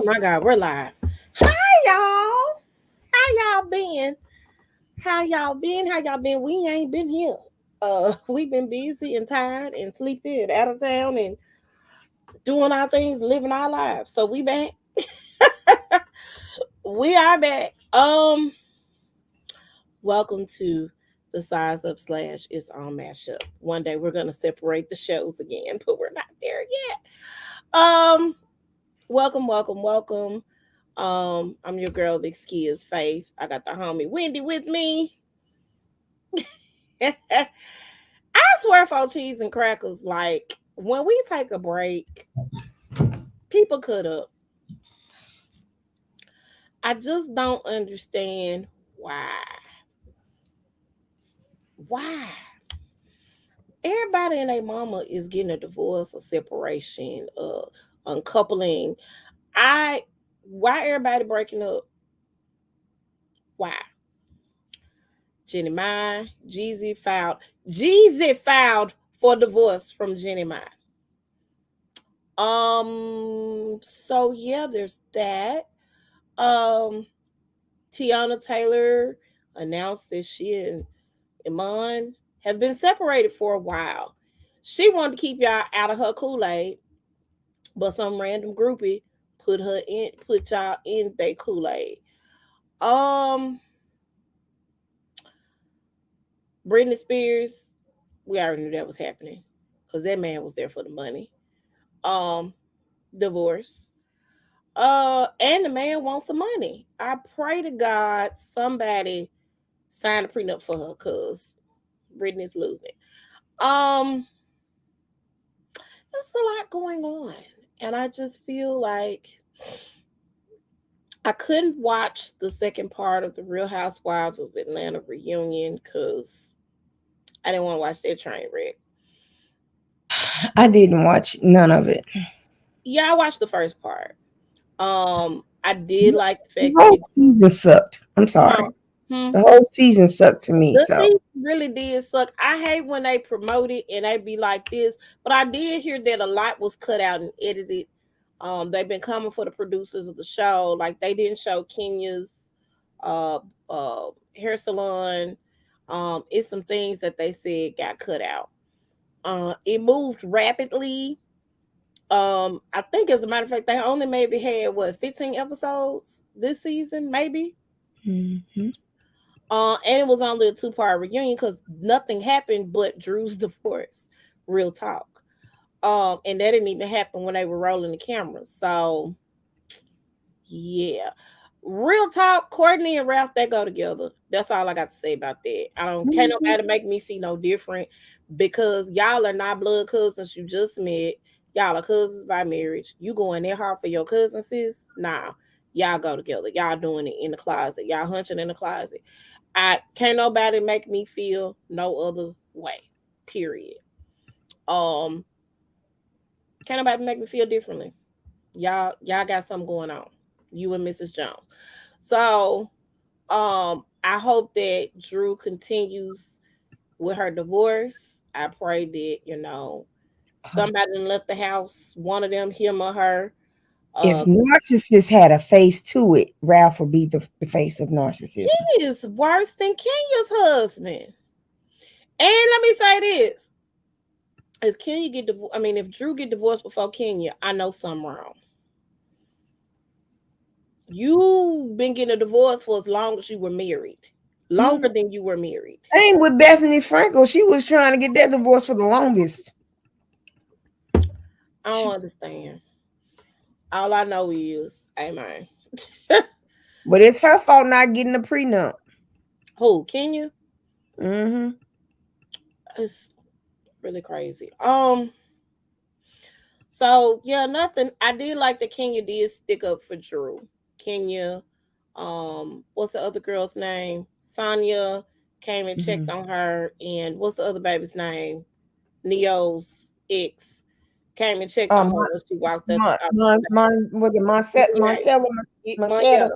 Oh my God, we're live. Hi y'all. How y'all been? How y'all been? How y'all been? We ain't been here. We've been busy and tired and sleepy and out of town and doing our things, living our lives. So we back. We are back. Welcome to the Size Up Slash It's On Mashup. One day we're gonna separate the shows again, but we're not there yet. Welcome. I'm your girl, Big Skiers Faith. I got the homie Wendy with me. I swear for cheese and crackers, like when we take a break, people cut up. I just don't understand why. Why? Everybody and their mama is getting a divorce, a separation, uncoupling. I why everybody breaking up? Why? Jenny Mai, Jeezy filed for divorce from Jenny Mai. So yeah, there's that. Um, Tiana Taylor announced that she and Iman have been separated for a while. She wanted to keep y'all out of her Kool-Aid, but some random groupie put y'all in their Kool-Aid. Um, Britney Spears, we already knew that was happening because that man was there for the money. Um, Divorce. And the man wants some money. I pray to God somebody sign a prenup for her because Britney's losing it. There's a lot going on. And I just feel like I couldn't watch the second part of the Real Housewives of Atlanta reunion because I didn't want to watch their train wreck. I didn't watch none of it. Yeah, I watched the first part. I did like the The fact whole that season sucked. I'm sorry. huh, hmm, The whole season sucked to me. the So season really did suck. I hate when they promote it and they be like this, but I did hear that a lot was cut out and edited. They've been coming for the producers of the show, like they didn't show Kenya's uh hair salon. It's some things that they said got cut out. It moved rapidly. I think as a matter of fact, they only maybe had what 15 episodes this season, maybe. mhm. And it was only a two-part reunion because nothing happened but Drew's divorce. Real talk. And that didn't even happen when they were rolling the cameras. So yeah. Real talk, Courtney and Ralph, they go together. That's all I got to say about that. I don't can't nobody make me see no different because y'all are not blood cousins you just met. Y'all are cousins by marriage. You going there hard for your cousin, sis? Nah. Y'all go together. Y'all doing it in the closet. Y'all hunching in the closet. I can't nobody make me feel no other way. Period. Um, can't nobody make me feel differently. Y'all got something going on. You and Mrs. Jones. So I hope that Drew continues with her divorce. I pray that, somebody left the house, one of them, him or her. If Uh narcissist had a face to it, Ralph would be the face of narcissism. he is worse than Kenya's husband. And let me say this. If Kenya get divorced, I mean, if Drew get divorced before Kenya, I know something wrong. You've been getting a divorce for as long as you were married, longer than you were married. Same with Bethany Frankel. She was trying to get that divorce for the longest. I don't understand. All I know is, amen. But it's her fault not getting a prenup. Who, Kenya? Mm-hmm. It's really crazy. So yeah, nothing. I did like that Kenya did stick up for Drew. Kenya, what's the other girl's name? Sonia came and checked Mm-hmm. on her, and what's the other baby's name? Neo's ex came and checked on her when she walked up. Was it Yeah, Montella? Montetta?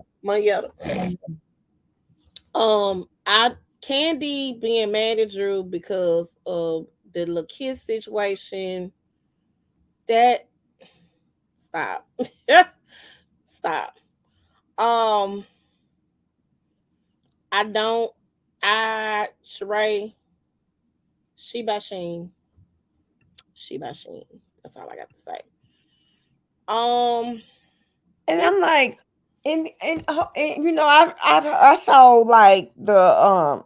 Mayetta. I Candy being mad at Drew because of the little kiss situation. That stop, Stop. Um, I don't. Sheree, she by Sheen. She by Sheen. That's all I got to say. Um, And I'm like, and I saw like what's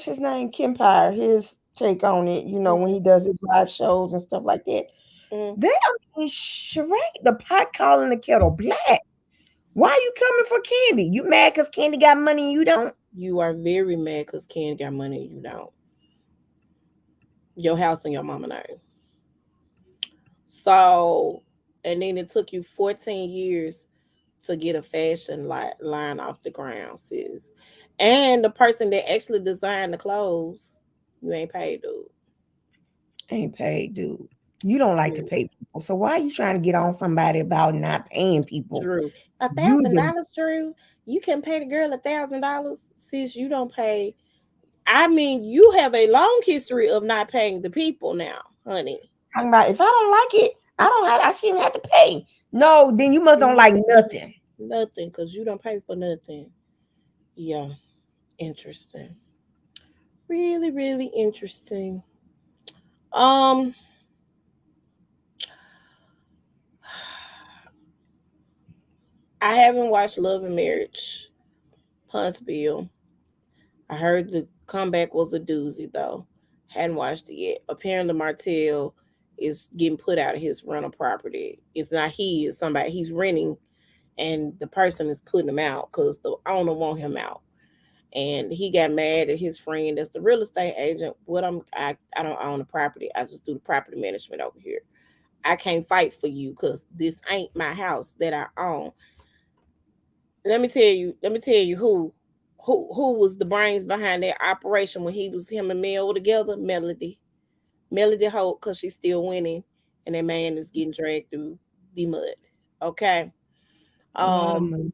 his name, Kempire, his take on it. When mhm, he does his live shows and stuff like that. mhm. They Sheree, the pot calling the kettle black. Why are you coming for Candy? You mad because Candy got money and you don't? You are very mad because Ken got money and you don't. Your house and your mama name. So, and then it took you 14 years to get a fashion line off the ground, sis. And the person that actually designed the clothes, you ain't paid, dude. Ain't paid, dude. You don't like to Drew. pay people. So why are you trying to get on somebody about not paying people? Drew. A You thousand the dollars, Drew. You can pay the girl $1,000, sis. You don't pay. I mean, you have a long history of not paying the people now, honey. talking about if I don't like it, I shouldn't have to pay. No, then you must don't like Mhm. nothing. Nothing, because you don't pay for nothing. Yeah, interesting. Really, really interesting. Um, I haven't watched Love and Marriage, Huntsville. I heard the comeback was a doozy though. Hadn't watched it yet. Apparently, Martell is getting put out of his rental property. It's not he, it's somebody he's renting, and the person is putting him out because the owner want him out. And he got mad at his friend that's the real estate agent. I don't own the property. I just do the property management over here. I can't fight for you because this ain't my house that I own. Let me tell you who was the brains behind that operation when he was him and Mel were together. Melody Holt, because she's still winning, and that man is getting dragged through the mud. Okay. A lot of um money.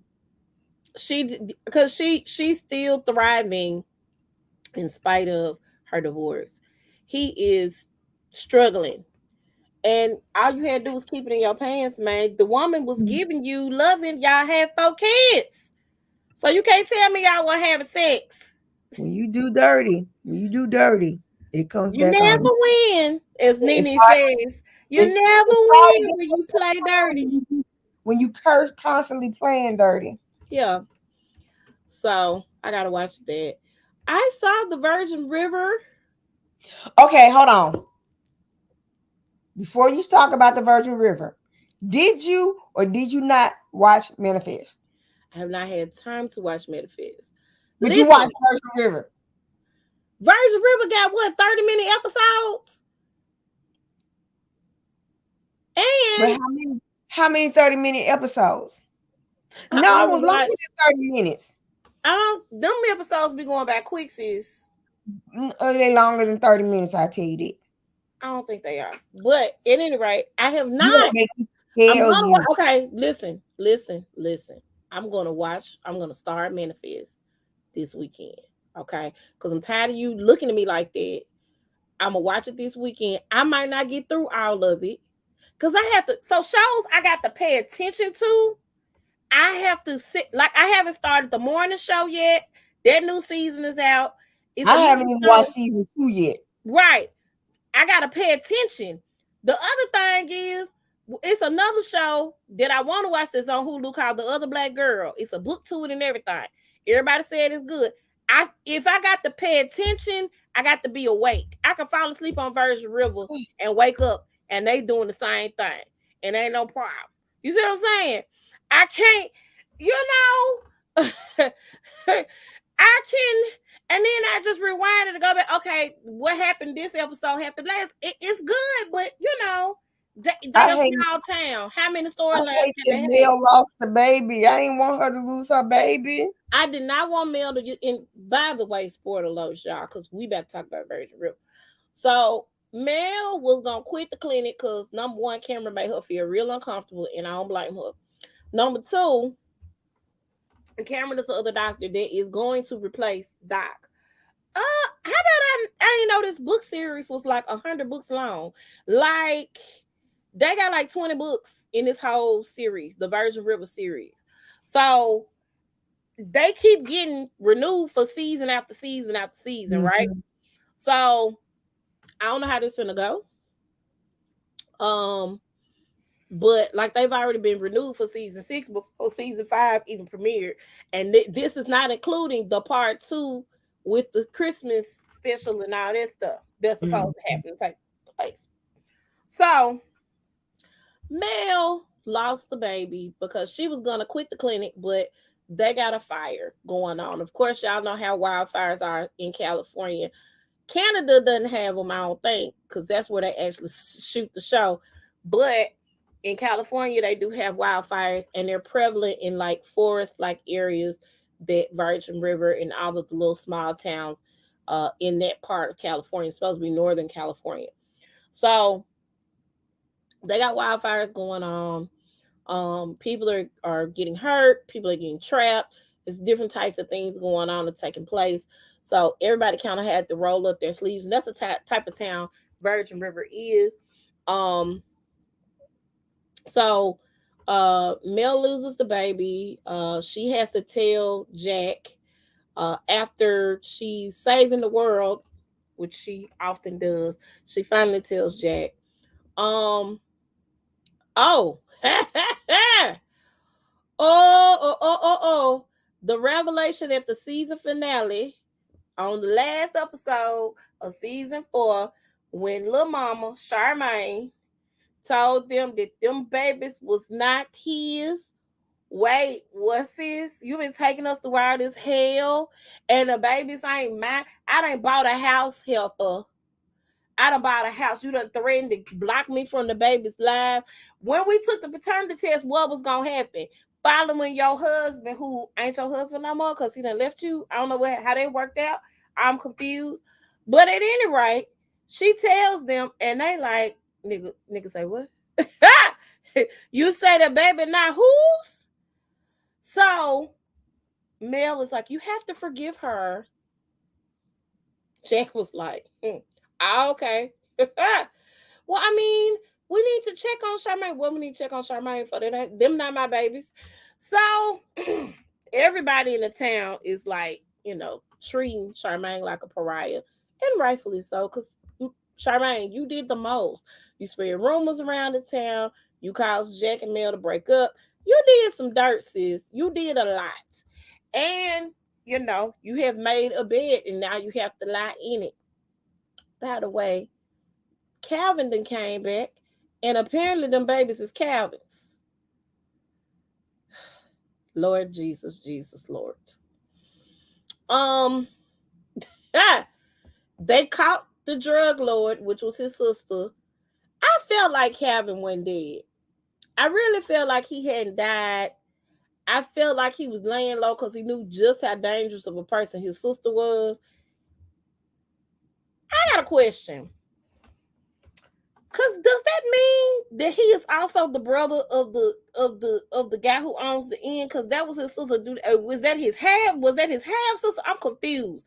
because she's still thriving in spite of her divorce. He is struggling, and all you had to do was keep it in your pants, man. The woman was giving you loving. Y'all had 4 kids. So you can't tell me y'all weren't having sex. When you do dirty, it comes You back never on. win, as It's Nene hard. says. You It's never it's hard win to when you play dirty. when you curse constantly playing dirty. Yeah. So I gotta watch that. I saw the Virgin River. Okay, hold on. Before you talk about the Virgin River, did you or did you not watch Manifest? I have not had time to watch Metaphysics. Would you watch Listen, Virgin River? Virgin River got what, 30-minute episodes? But And how many 30-minute episodes? I No, it only was longer watch than 30 minutes. them episodes be going by quick, sis. Are they longer than 30 minutes? I tell you that. I don't think they are. But at any rate, I have You gonna not. make me I'm tell gonna watch. you Okay, listen. I'm gonna watch. I'm gonna start Manifest this weekend. Okay, because I'm tired of you looking at me like that. I'm gonna watch it this weekend. I might not get through all of it because I have to. So shows I got to pay attention to. I have to sit like I haven't started the morning show yet. That new season is out. It's I another haven't even watched show, season 2 yet. right? I gotta pay attention. The other thing is, it's another show that I want to watch that's on Hulu called The Other Black Girl. It's a book to it and everything. Everybody said it's good. If I got to pay attention, I got to be awake. I can fall asleep on Virgin River and wake up and they doing the same thing. And ain't no problem. You see what I'm saying? I can't, you know, I can, and then I just rewinded to go back. Okay, what happened this episode happened last. It's good, but they I a hate small town. How many I storylines hate can that they have? Mel lost the baby. I didn't want her to lose her baby. I did not want Mel to get in. By the way, spoiler alert, y'all, because we about to talk about Virgin River. So Mel was gonna quit the clinic because number one, Cameron made her feel real uncomfortable, and I don't blame her. Number two, Cameron is the other doctor that is going to replace Doc. How about I didn't know this book series was like 100 books long. Like They got like 20 books in this whole series, the Virgin River series. So they keep getting renewed for season after season after season, right? Mhm. So I don't know how this gonna go. Um, but like they've already been renewed for season 6 before season 5 even premiered, and this is not including the part 2 with the Christmas special and all that stuff that's supposed to Mhm. happen to take place. So Mel lost the baby because she was gonna quit the clinic, but they got a fire going on. Of course, y'all know how wildfires are in California. Canada doesn't have them, I don't think, because that's where they actually shoot the show. But in California, they do have wildfires, and they're prevalent in like forest-like areas, that Virgin River and all of the little small towns in that part of California. It's supposed to be Northern California. So they got wildfires going on. People are getting hurt, people are getting trapped. There's different types of things going on and taking place. So everybody kind of had to roll up their sleeves, and that's the type of town Virgin River is. Um, so Mel loses the baby. She has to tell Jack after she's saving the world, which she often does. She finally tells Jack, um, oh, oh. The revelation at the season finale on the last episode of season 4, when Lil Mama Charmaine told them that them babies was not his. Wait, what's this? You been taking us through all this hell, and the babies ain't mine. I done bought a house helper. I done bought a house. You done threatened to block me from the baby's life. When we took the paternity test, what was gonna happen? Following your husband, who ain't your husband no more, because he done left you. I don't know how they worked out. I'm confused. But at any rate, she tells them, and they like, nigga say what? You say the baby not whose? So Mel is like, you have to forgive her. Jack was like, okay. Well, I mean, we need to check on Charmaine. Well, we need to check on Charmaine for them not my babies. So everybody in the town is like, treating Charmaine like a pariah, and rightfully so, because Charmaine, you did the most. You spread rumors around the town. You caused Jack and Mel to break up. You did some dirt, sis. You did a lot. And, you have made a bed, and now you have to lie in it. By the way, Calvin then came back, and apparently them babies is Calvin's. Lord Jesus, Jesus, Lord. Um, they caught the drug lord, which was his sister. I felt like Calvin wasn't dead. I really felt like he hadn't died. I felt like he was laying low because he knew just how dangerous of a person his sister was. I got a question. Cause does that mean that he is also the brother of the guy who owns the inn? Cause that was his sister. Was that his half? Was that his half sister? I'm confused.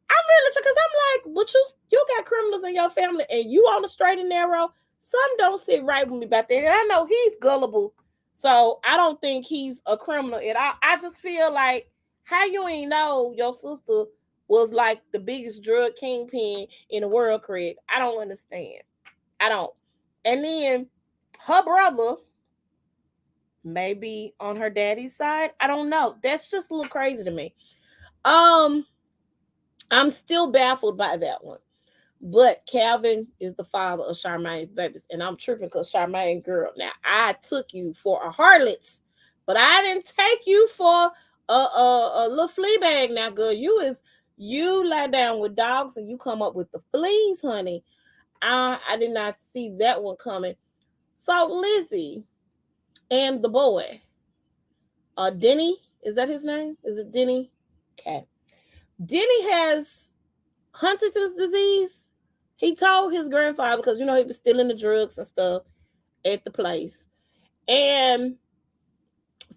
I'm really sure, because I'm like, but you got criminals in your family, and you on the straight and narrow. Some don't sit right with me about that. And I know he's gullible, so I don't think he's a criminal at all. I just feel like, how you ain't know your sister was like the biggest drug kingpin in the world, Craig? I don't understand. I don't. And then her brother, maybe on her daddy's side. I don't know. That's just a little crazy to me. Um, I'm still baffled by that one. But Calvin is the father of Charmaine's babies, and I'm tripping because Charmaine, girl, now I took you for a harlot, but I didn't take you for a little flea bag. Now, girl, you lie down with dogs and you come up with the fleas, honey. I did not see that one coming. So Lizzie and the boy, Denny, is that his name? Is it Denny? Okay. Denny has Huntington's disease. He told his grandfather, because he was stealing the drugs and stuff at the place, and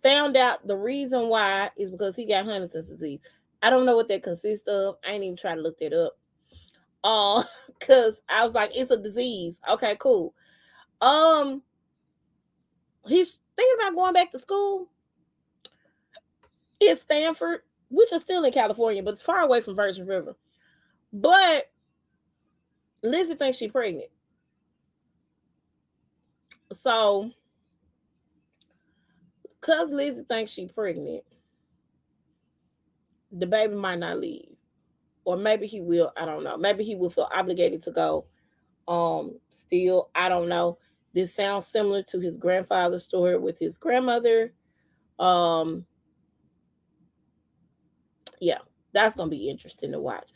found out the reason why is because he got Huntington's disease. I don't know what that consists of. I ain't even try to look that up. Because I was like, it's a disease. Okay, cool. Um, He's thinking about going back to school. It's Stanford, which is still in California, but it's far away from Virgin River. But Lizzie thinks she's pregnant. So, because Lizzie thinks she's pregnant, the baby might not leave. Or maybe he will. I don't know. Maybe he will feel obligated to go. Still, I don't know. This sounds similar to his grandfather's story with his grandmother. Um, yeah, that's gonna be interesting to watch.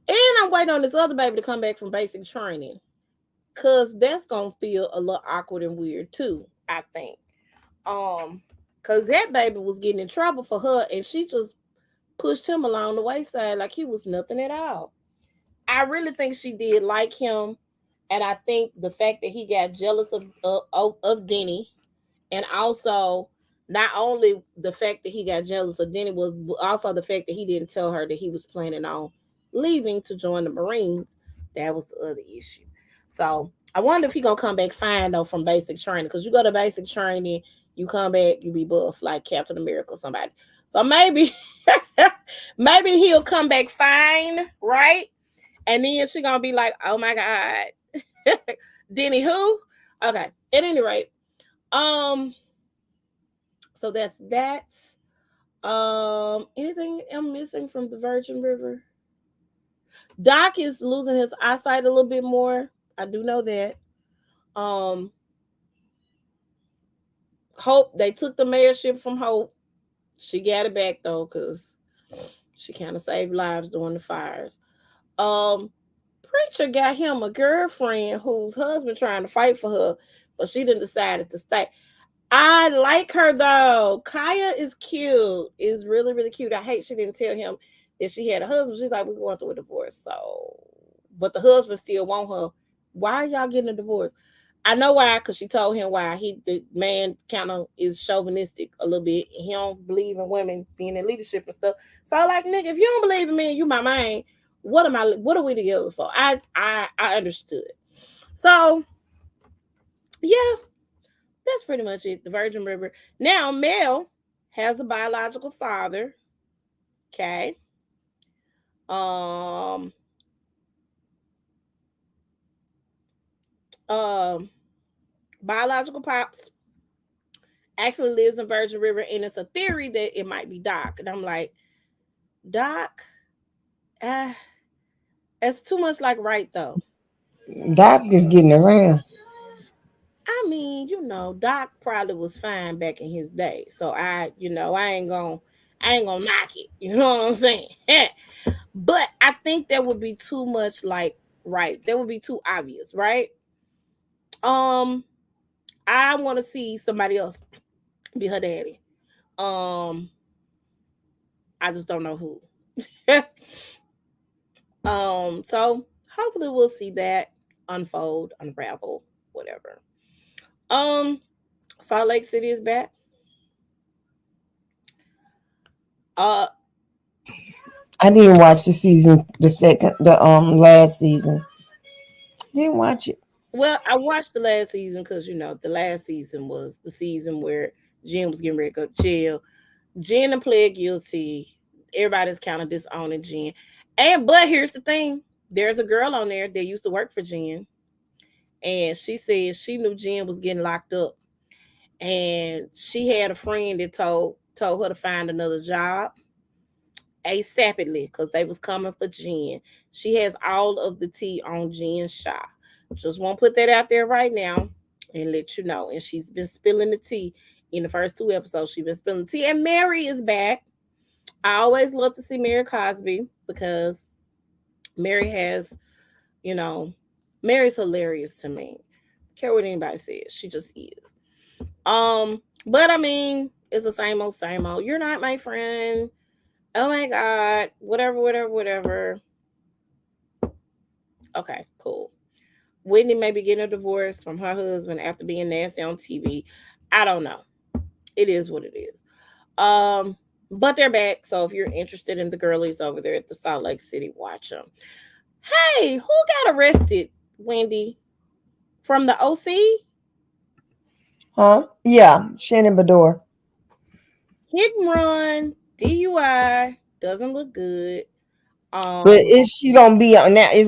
And I'm waiting on this other baby to come back from basic training. Cause that's gonna feel a little awkward and weird too, I think. Um, cause that baby was getting in trouble for her and she just pushed him along the wayside like he was nothing at all. I really think she did like him, and I think the fact that he got jealous of Denny, and also not only the fact that he got jealous of Denny was also the fact that he didn't tell her that he was planning on leaving to join the Marines. That was the other issue. So I wonder if he gonna come back fine though from basic training because you go to basic training, you come back, you be buff like Captain America or somebody. So maybe maybe he'll come back fine, right? And then she gonna be like, "Oh my god, Denny who?" Okay. At any rate, um, so that's that. Anything I'm missing from the Virgin River? Doc is losing his eyesight a little bit more. I do know that. Um, Hope they took the mayorship from Hope. She got it back though, cause she kind of saved lives during the fires. Um, Preacher got him a girlfriend whose husband trying to fight for her, but she didn't decided to stay. I like her though. Kaya is cute. Is really really cute. I hate she didn't tell him that she had a husband. She's like, we're going through a divorce. So, but the husband still want her. Why are y'all getting a divorce? I know why, because she told him why. The man kind of is chauvinistic a little bit. He don't believe in women being in leadership and stuff. So I like, nigga, if you don't believe in me and you my man, what are we together for? I understood. So yeah, that's pretty much it. The Virgin River. Now Mel has a biological father. Okay. Um um Biological pops actually lives in Virgin River, and it's a theory that it might be Doc. And I'm like, Doc, uh, it's too much like right though. Doc is getting around. I mean, Doc probably was fine back in his day. So I ain't gonna knock it. You know what I'm saying? But I think that would be too much like right. That would be too obvious, right? Um, I want to see somebody else be her daddy. Um, I just don't know who. So hopefully we'll see that unfold, unravel, whatever. Um, Salt Lake City is back. Uh, I didn't watch the season, the last season. Didn't watch it. well, I watched the last season because the last season was the season where Jen was getting ready to go to jail. Jen and pled guilty. Everybody's kind of disowning Jen. But here's the thing: there's a girl on there that used to work for Jen, and she said she knew Jen was getting locked up, and she had a friend that told her to find another job ASAPidly because they was coming for Jen. She has all of the tea on Jen Shaw. Just won't put that out there right now and let you know. And she's been spilling the tea in the first two episodes. She's been spilling the tea, and Mary is back. I always love to see Mary Cosby because Mary has, you know, Mary's hilarious to me. Care what anybody says, she just is. But I mean, it's the same old, same old. You're not my friend. Oh my god, whatever, whatever, whatever. Okay, cool. Whitney may be getting a divorce from her husband after being nasty on TV. I don't know. It is what it is. Um, but they're back. So if you're interested in the girlies over there at the Salt Lake City, watch them. Hey, who got arrested, Wendy? From the OC? Huh? Yeah, Shannon Bador. Hit and run, DUI, doesn't look good. But Um, if she don't be on that, it's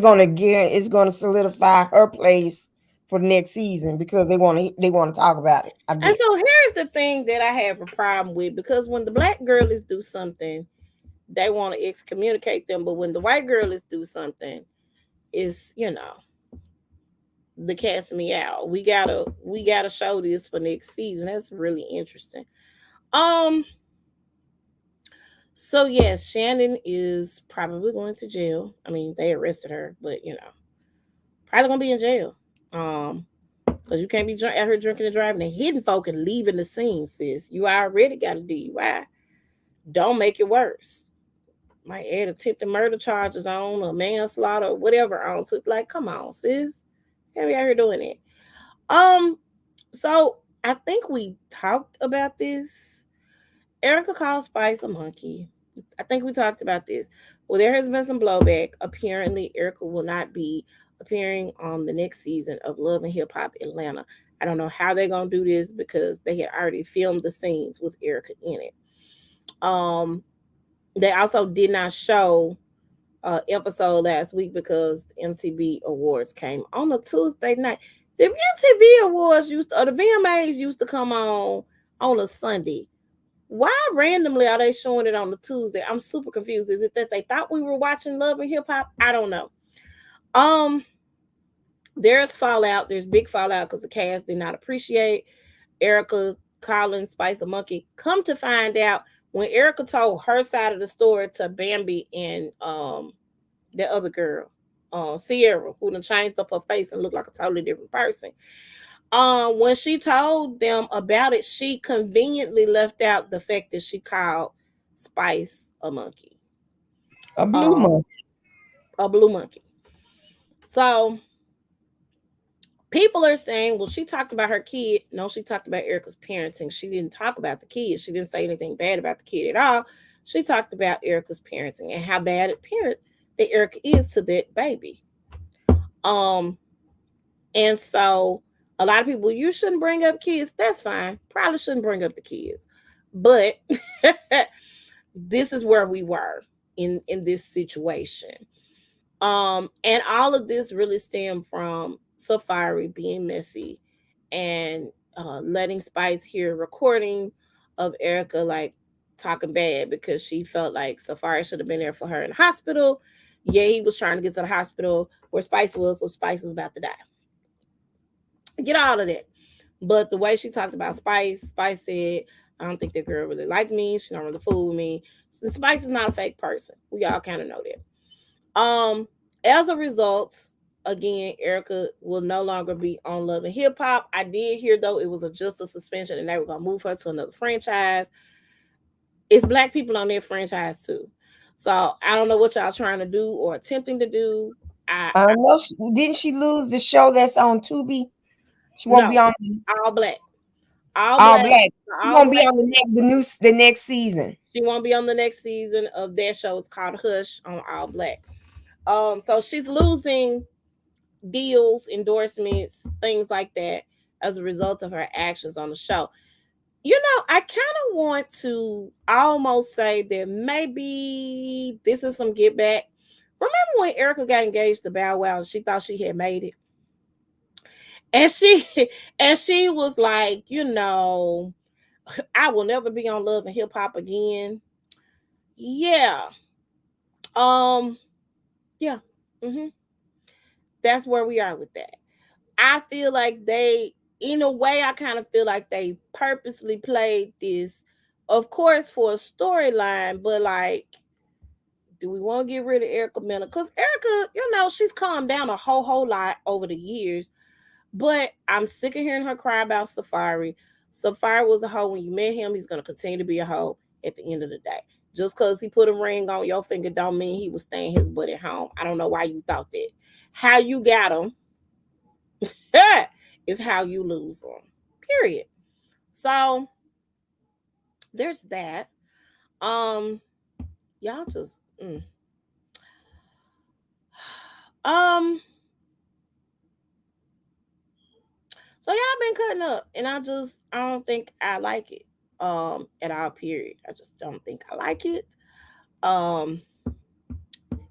gonna solidify her place for the next season because they want to talk about it. I and bet. so here's the thing that I have a problem with, because when the black girlies do something, they want to excommunicate them, but when the white girlies do something, it's, the cast me out. We gotta show this for next season. That's really interesting. Um, so yes, Shannon is probably going to jail. I mean, they arrested her, but probably gonna be in jail. Um, because you can't be out here drinking and driving and hitting folk and leaving the scene, sis. You already got a DUI. Don't make it worse. Might add attempted murder charges on, or manslaughter, or whatever on. So it's like, come on, sis. Can't be out here doing it. Um, so I think we talked about this. Erica called Spice a monkey. I think we talked about this. Well, there has been some blowback. Apparently, Erica will not be appearing on the next season of Love and Hip Hop Atlanta. I don't know how they're gonna do this because they had already filmed the scenes with Erica in it. Um, they also did not show episode last week because the MTV Awards came on a Tuesday night. The MTV Awards or the VMAs used to come on a Sunday. Why randomly are they showing it on the Tuesday? I'm super confused. Is it that they thought we were watching Love and Hip Hop? I don't know. Um, there's fallout. There's big fallout because the cast did not appreciate Erica calling Spice a monkey. Come to find out, when Erica told her side of the story to Bambi and the other girl, Sierra, who done changed up her face and looked like a totally different person. When she told them about it, she conveniently left out the fact that she called Spice a monkey, A blue um, month. a blue monkey. So people are saying, well, she talked about her kid. No, she talked about Erica's parenting. She didn't talk about the kid. She didn't say anything bad about the kid at all. She talked about Erica's parenting and how bad a parent that Erica is to that baby. Um, and so a lot of people, you shouldn't bring up kids. That's fine. Probably shouldn't bring up the kids. But this is where we were in this situation. And all of this really stemmed from Safari being messy and letting Spice hear a recording of Erica like talking bad because she felt like Safari should have been there for her in the hospital. Yeah, he was trying to get to the hospital where Spice was, so Spice was about to die. Get all of that. But the way she talked about Spice, Spice said, I don't think that girl really like me. She don't really fool with me. So Spice is not a fake person. We all kind of know that. As a result, again, Erica will no longer be on Love and Hip Hop. I did hear though it was just a suspension and they were gonna move her to another franchise. It's black people on their franchise too. So I don't know what y'all trying to do or attempting to do. I I don't know. Didn't she lose the show that's on Tubi? She won't be no, on all black. All All black. Black. She All won't be black. on the next season. She won't be on the next season of their show. It's called Hush on All Black. So she's losing deals, endorsements, things like that as a result of her actions on the show. I kind of want to almost say that maybe this is some get back. Remember when Erica got engaged to Bow Wow and she thought she had made it? And she and she was like, I will never be on Love and Hip Hop again. Yeah. Um, yeah. hmm That's where we are with that. I feel like in a way, I kind of feel like they purposely played this, of course, for a storyline, but like, do we want to get rid of Erica Miller? Because Erica, she's calmed down a whole lot over the years, but I'm sick of hearing her cry about Safari. Safari was a hoe when you met him. He's going to continue to be a hoe at the end of the day. Just because he put a ring on your finger don't mean he was staying his butt at home. I don't know why you thought that. How you got him is how you lose them. Period. So there's that. Um, y'all just um. So y'all been cutting up, and I don't think I like it. At all. Period. I just don't think I like it. Um,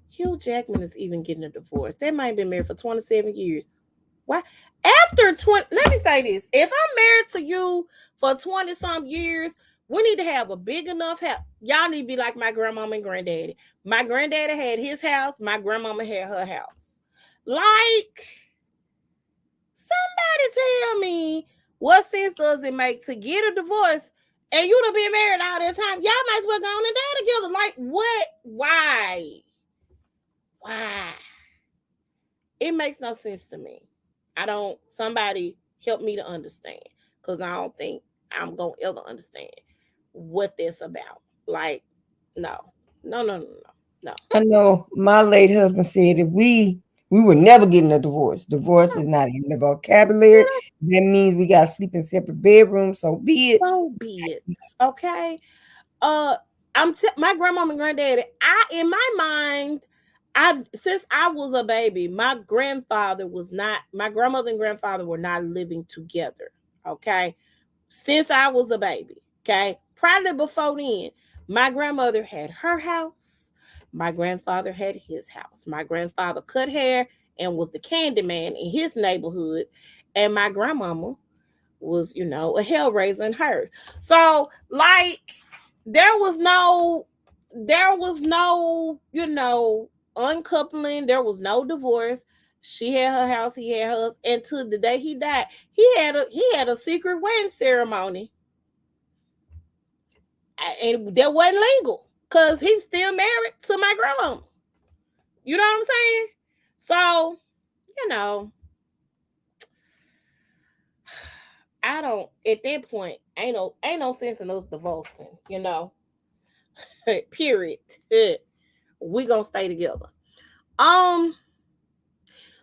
Hugh Jackman is even getting a divorce. They might have been married for 27 years. Why? After 20, let me say this. If I'm married to you for 20 some years, we need to have a big enough house. Y'all need to be like my grandmama and granddaddy. My granddaddy had his house, my grandmama had her house. Like, somebody tell me what sense does it make to get a divorce and you to be married all that time? Y'all might as well go on and die together. Like, what? Why? Why? It makes no sense to me. I don't, somebody help me to understand, because I don't think I'm going to ever understand what this about. Like, no, no, no, no, no, no. I know my late husband said that we were never getting a divorce. Divorce is not in the vocabulary. That means we gotta sleep in separate bedrooms. So be it. So be it. Okay. Uh, my grandmama and granddaddy. In my mind, since I was a baby, my grandfather was not. My grandmother and grandfather were not living together. Okay, since I was a baby. Okay, probably before then, my grandmother had her house. My grandfather had his house. My grandfather cut hair and was the candy man in his neighborhood, and my grandmama was, a hellraiser in hers. So, like, there was no, uncoupling. There was no divorce. She had her house, he had hers, and to the day he died, he had a secret wedding ceremony, and that wasn't legal because he's still married to my grandmama. You know what I'm saying? So, you know, I don't. At that point, ain't no sense in us divorcing. Period. We gonna stay together. Um.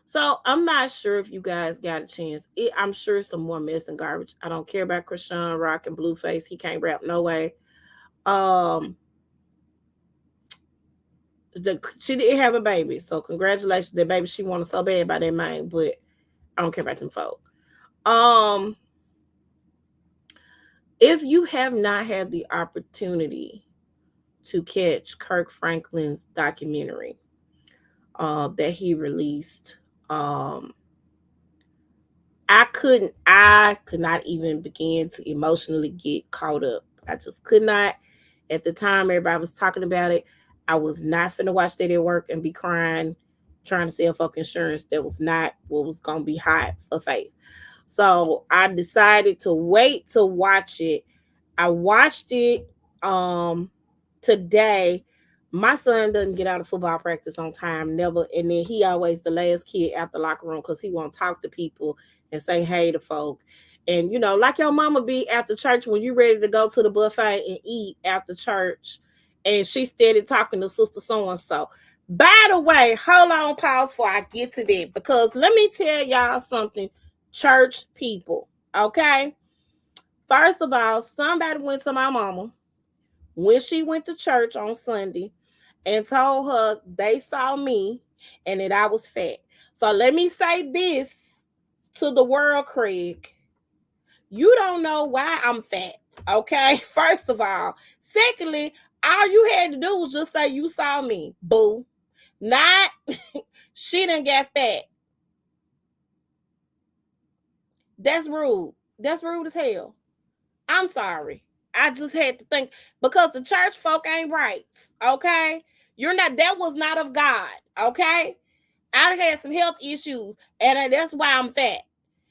So I'm not sure if you guys got a chance. I'm sure some more mess and garbage. I don't care about Krishan Rock and Blueface. He can't rap no way. Um. She didn't have a baby, so congratulations, that baby she wanted so bad by that man. But I don't care about them folk. Um. If you have not had the opportunity to catch Kirk Franklin's documentary that he released, um, I could not even begin to emotionally get caught up. I just could not. At the time, everybody was talking about it. I was not finna watch that at work and be crying, trying to sell folk insurance. That was not what was gonna be hot for Faith. So I decided to wait to watch it. I watched it today. My son doesn't get out of football practice on time, never. And then he always the last kid out the locker room because he won't talk to people and say hey to folk. And like your mama be after church when you ready to go to the buffet and eat after church, and she steady talking to sister so and so. By the way, hold on, pause before I get to that, because let me tell y'all something, church people. Okay, first of all, somebody went to my mama when she went to church on Sunday and told her they saw me and that I was fat. So let me say this to the world, Craig. You don't know why I'm fat, okay? First of all. Secondly, all you had to do was just say you saw me, boo. Not she done got fat. That's rude. That's rude as hell. I'm sorry. I just had to think, because the church folk ain't right. Okay? That was not of God. Okay? I had some health issues, and that's why I'm fat.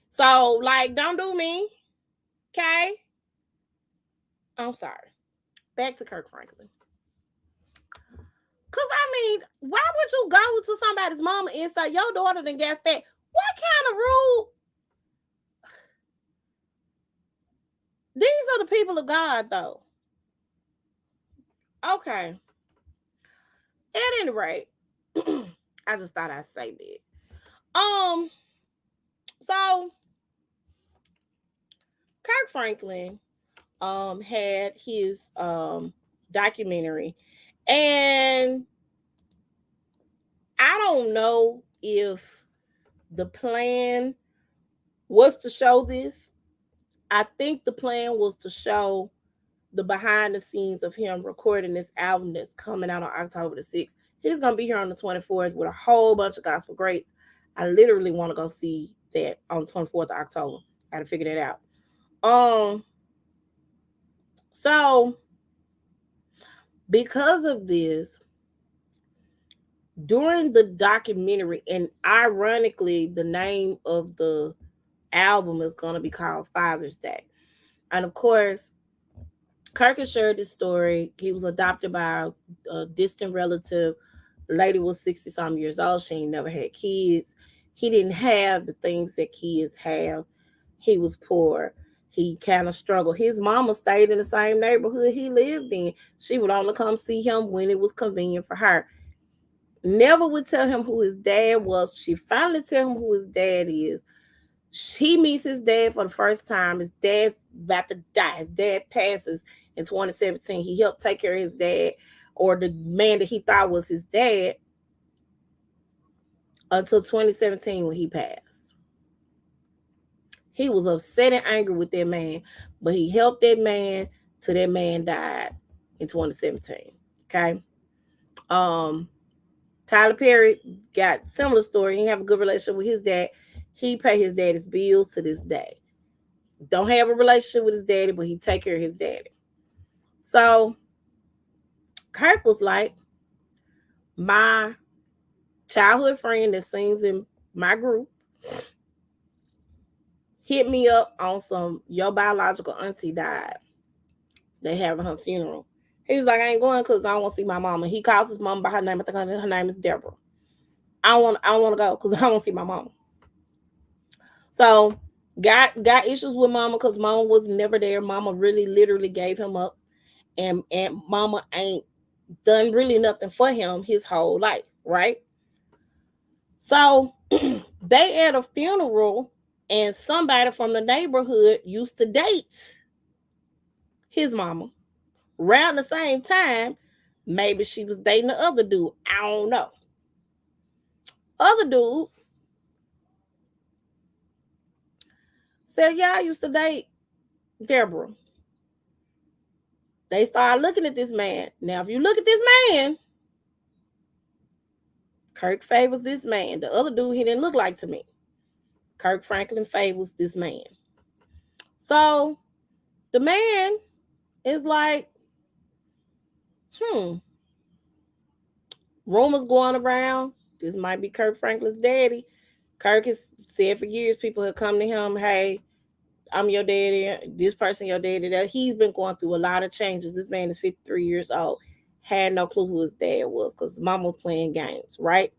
So, like, don't do me. Okay? I'm sorry. Back to Kirk Franklin. Cause why would you go to somebody's mama and say your daughter done got fat? What kind of rule? These are the people of God, though. Okay. At any rate, I just thought I'd say that. So Kirk Franklin had his documentary, and I don't know if the plan was to show this. I think the plan was to show the behind the scenes of him recording this album that's coming out on October the 6th. He's gonna be here on the 24th with a whole bunch of gospel greats. I literally want to go see that on the 24th of October. Gotta figure that out. So because of this, during the documentary, and ironically, the name of the album is gonna be called Father's Day. And of course, Kirk has shared this story. He was adopted by a distant relative. The lady was 60 some years old. She ain't never had kids. He didn't have the things that kids have. He was poor. He kind of struggled. His mama stayed in the same neighborhood he lived in. She would only come see him when it was convenient for her. Never would tell him who his dad was. She finally tell him who his dad is. He meets his dad for the first time. His dad's about to die. His dad passes in 2017. He helped take care of his dad, or the man that he thought was his dad, until 2017 when he passed. He was upset and angry with that man, but he helped that man till that man died in 2017. Okay. Tyler Perry got similar story. He have a good relationship with his dad. He pay his daddy's bills to this day. Don't have a relationship with his daddy, but he take care of his daddy. So Kirk was like, my childhood friend that sings in my group hit me up on some, your biological auntie died. They having her funeral. He was like, I ain't going because I don't want to see my mama. He calls his mama by her name. I think her name is Deborah. I don't want to go because I don't want to see my mama. So got issues with mama because mama was never there. Mama really literally gave him up. And mama ain't done really nothing for him his whole life, right? So they at a funeral, and somebody from the neighborhood used to date his mama. Around the same time, maybe she was dating the other dude. I don't know. Other dude said, yeah, I used to date Deborah. They started looking at this man. Now, if you look at this man, Kirk favors this man. The other dude, he didn't look like to me. Kirk Franklin favors this man. So the man is like, rumors going around. This might be Kirk Franklin's daddy. Kirk has said for years, people have come to him, hey, I'm your daddy. This person, your daddy. That he's been going through a lot of changes. This man is 53 years old. Had no clue who his dad was because his mom was playing games, right?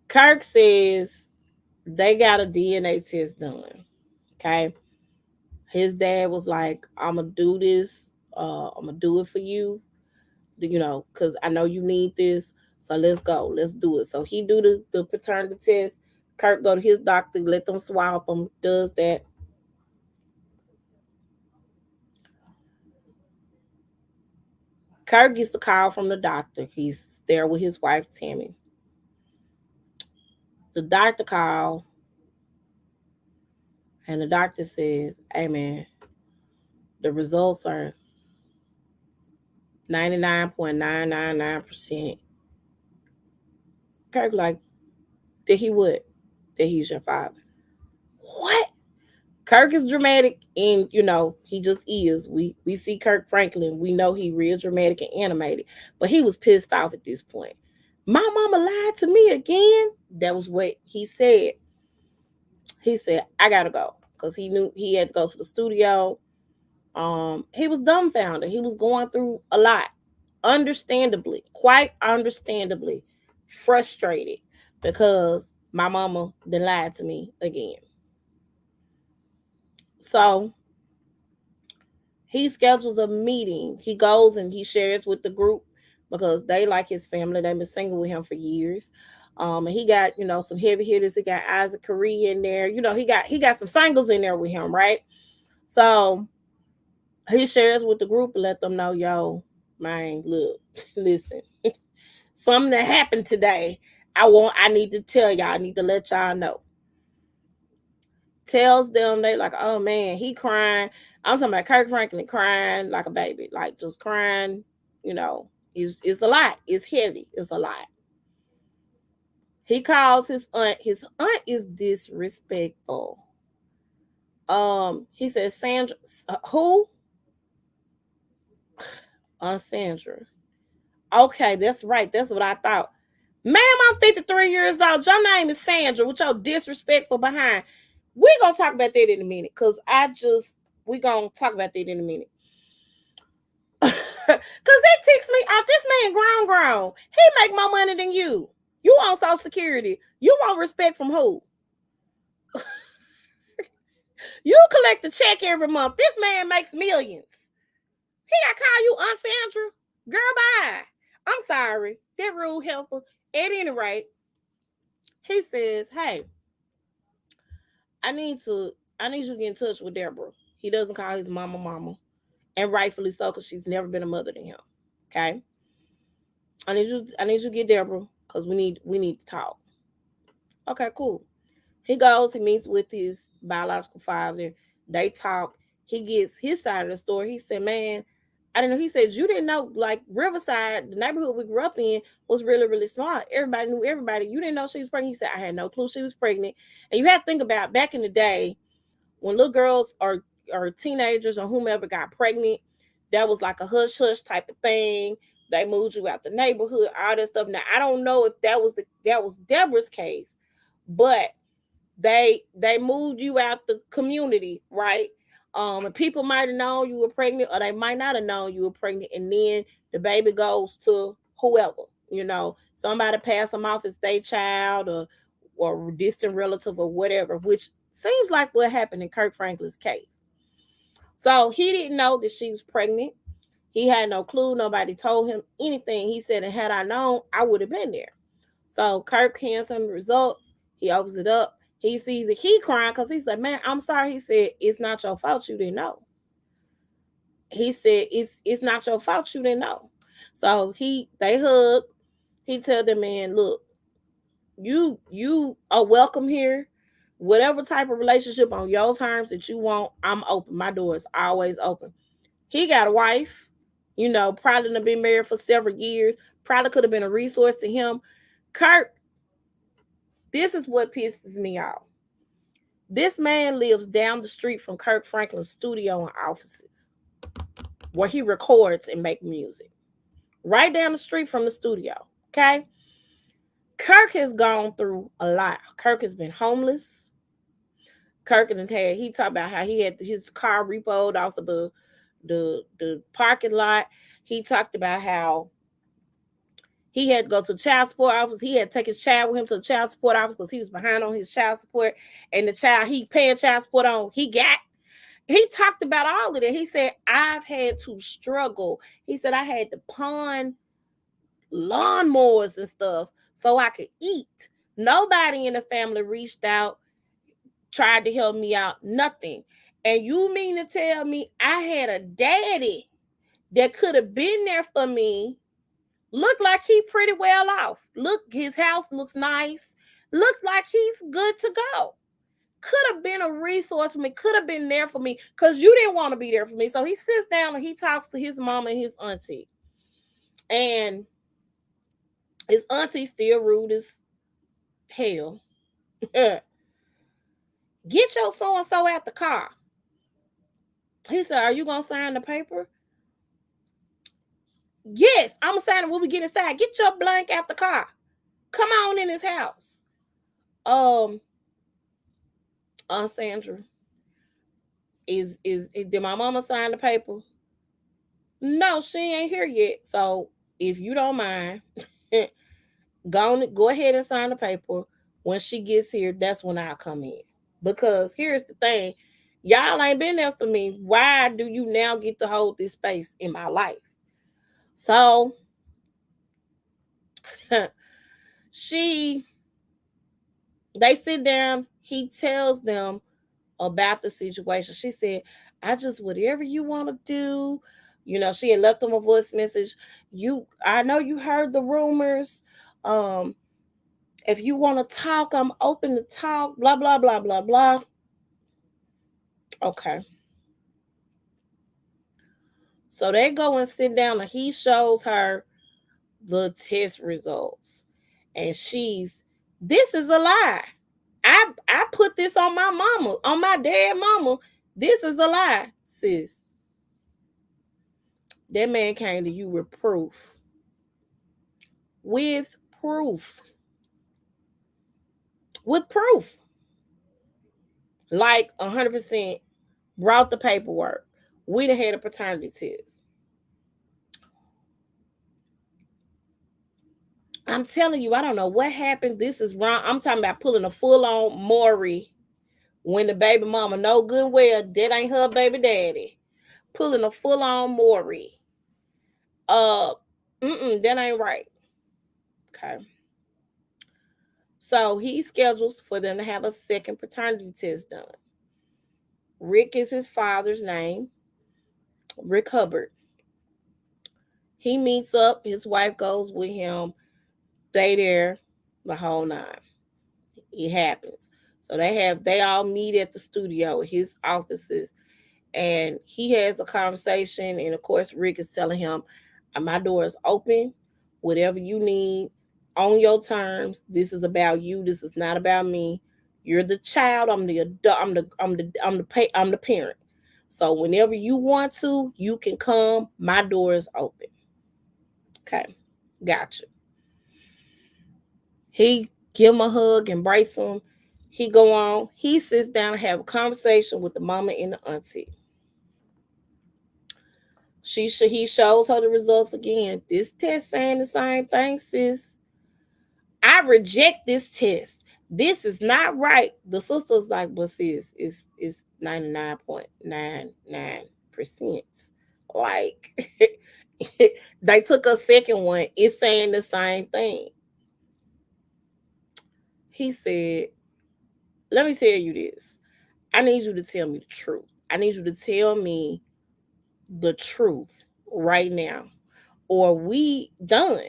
Kirk says they got a DNA test done. Okay. His dad was like, I'm gonna do this. I'm gonna do it for you, because I know you need this. So let's go. Let's do it. So he do the paternity test. Kirk go to his doctor, let them swap him, does that. Kirk gets the call from the doctor. He's there with his wife, Tammy. The doctor called, and the doctor says, hey, man, the results are 99.999%. Kirk like, that he would, that he's your father. What? Kirk is dramatic, and he just is. We see Kirk Franklin, we know he real dramatic and animated, but he was pissed off at this point. My mama lied to me again. That was what he said. He said, I gotta go, because he knew he had to go to the studio. He was dumbfounded. He was going through a lot, understandably, quite understandably frustrated, because my mama then lied to me again. So he schedules a meeting. He goes and he shares with the group because they like his family. They've been singing with him for years. And he got, some heavy hitters. He got Isaac Curry in there. He got some singles in there with him, right? So he shares with the group and let them know, yo, man, look, listen, something that happened today. I need to tell y'all, I need to let y'all know. Tells them, they like, oh man, he crying. I'm talking about Kirk Franklin crying like a baby, like just crying, you know. It's a lot. It's heavy. It's a lot. He calls his aunt. His aunt is disrespectful. He says, Sandra, who? Sandra. Okay, that's right. That's what I thought. Ma'am, I'm 53 years old. Your name is Sandra with your disrespectful behind. We're going to talk about that in a minute because we're going to talk about that in a minute. Because that ticks me off. This man grown. He make more money than you. You on Social Security. You want respect from who? You collect a check every month. This man makes millions. He got to call you Aunt Sandra. Girl, bye. I'm sorry. That rude helpful. At any rate, he says, hey, I need you to get in touch with Deborah. He doesn't call his mama. And rightfully so, because she's never been a mother to him. Okay. I need you to get Deborah because we need to talk. Okay, cool. He goes, he meets with his biological father. They talk. He gets his side of the story. He said, man, I didn't know. He said, you didn't know, like Riverside, the neighborhood we grew up in, was really, really small. Everybody knew everybody. You didn't know she was pregnant. He said, I had no clue she was pregnant. And you have to think about back in the day when little girls or teenagers or whomever got pregnant, that was like a hush hush type of thing. They moved you out the neighborhood, all that stuff. Now I don't know if that was Deborah's case, but they moved you out the community, right? And people might have known you were pregnant, or they might not have known you were pregnant, and then the baby goes to whoever, somebody pass them off as their child or distant relative or whatever, which seems like what happened in Kirk Franklin's case. So he didn't know that she was pregnant. He had no clue. Nobody told him anything. He said, and had I known, I would have been there. So Kirk hands him the results. He opens it up. He sees it. He crying because he said, man, I'm sorry. He said, it's not your fault. You didn't know. He said, it's not your fault. You didn't know. So they hug. He tell the man, look, you are welcome here. Whatever type of relationship on your terms that you want, I'm open. My door is always open. He got a wife, probably have been married for several years. Probably could have been a resource to him. Kirk, this is what pisses me off. This man lives down the street from Kirk Franklin's studio and offices where he records and make music. Right down the street from the studio. Okay? Kirk has gone through a lot. Kirk has been homeless. Kirk and he talked about how he had his car repoed off of the parking lot. He talked about how he had to go to the child support office. He had to take his child with him to the child support office because he was behind on his child support. And the child he paying child support on, he talked about all of that. He said, I've had to struggle. He said, I had to pawn lawnmowers and stuff so I could eat. Nobody in the family reached out, tried to help me out, nothing. And you mean to tell me I had a daddy that could have been there for me? Look like he pretty well off. Look, his house looks nice. Looks like he's good to go. Could have been a resource for me. Could have been there for me because you didn't want to be there for me. So he sits down and he talks to his mom and his auntie. And his auntie still rude as hell. Get your so-and-so out the car. He said, are you going to sign the paper? Yes, I'm going to sign it when we get inside. Get your blank out the car. Come on in his house. Aunt Sandra, did my mama sign the paper? No, she ain't here yet. So if you don't mind, go ahead and sign the paper. When she gets here, that's when I'll come in. Because here's the thing, y'all ain't been there for me. Why do you now get to hold this space in my life? So they sit down. He tells them about the situation. She said, I just, whatever you want to do. She had left him a voice message. I know you heard the rumors. If you want to talk, I'm open to talk, blah, blah, blah, blah, blah. Okay. So they go and sit down and he shows her the test results. And this is a lie. I put this on my mama, on my dead mama. This is a lie, sis. That man came to you with proof. With proof. With proof. Like 100% brought the paperwork. We done had a paternity test. I'm telling you, I don't know what happened. This is wrong. I'm talking about pulling a full on Maury when the baby mama know good and well that ain't her baby daddy. Pulling a full on Maury. Uh, that ain't right. Okay. So he schedules for them to have a second paternity test done. Rick is his father's name, Rick Hubbard. He meets up. His wife goes with him. They there the whole nine. It happens. So they all meet at the studio, his offices, and he has a conversation. And of course, Rick is telling him, "My door is open. Whatever you need, on your terms. This is about you. This is not about me. You're the child. I'm the adult. I'm the parent. So whenever you want to, you can come. My door is open." Okay, gotcha. He give him a hug, embrace him. He go on. He sits down and have a conversation with the mama and the auntie. He shows her the results again. This test saying the same thing, sis. I reject this test. This is not right. The sister's like, but sis, it's 99.99%. Like they took a second one. It's saying the same thing. He said, let me tell you this. I need you to tell me the truth. I need you to tell me the truth right now, or we done.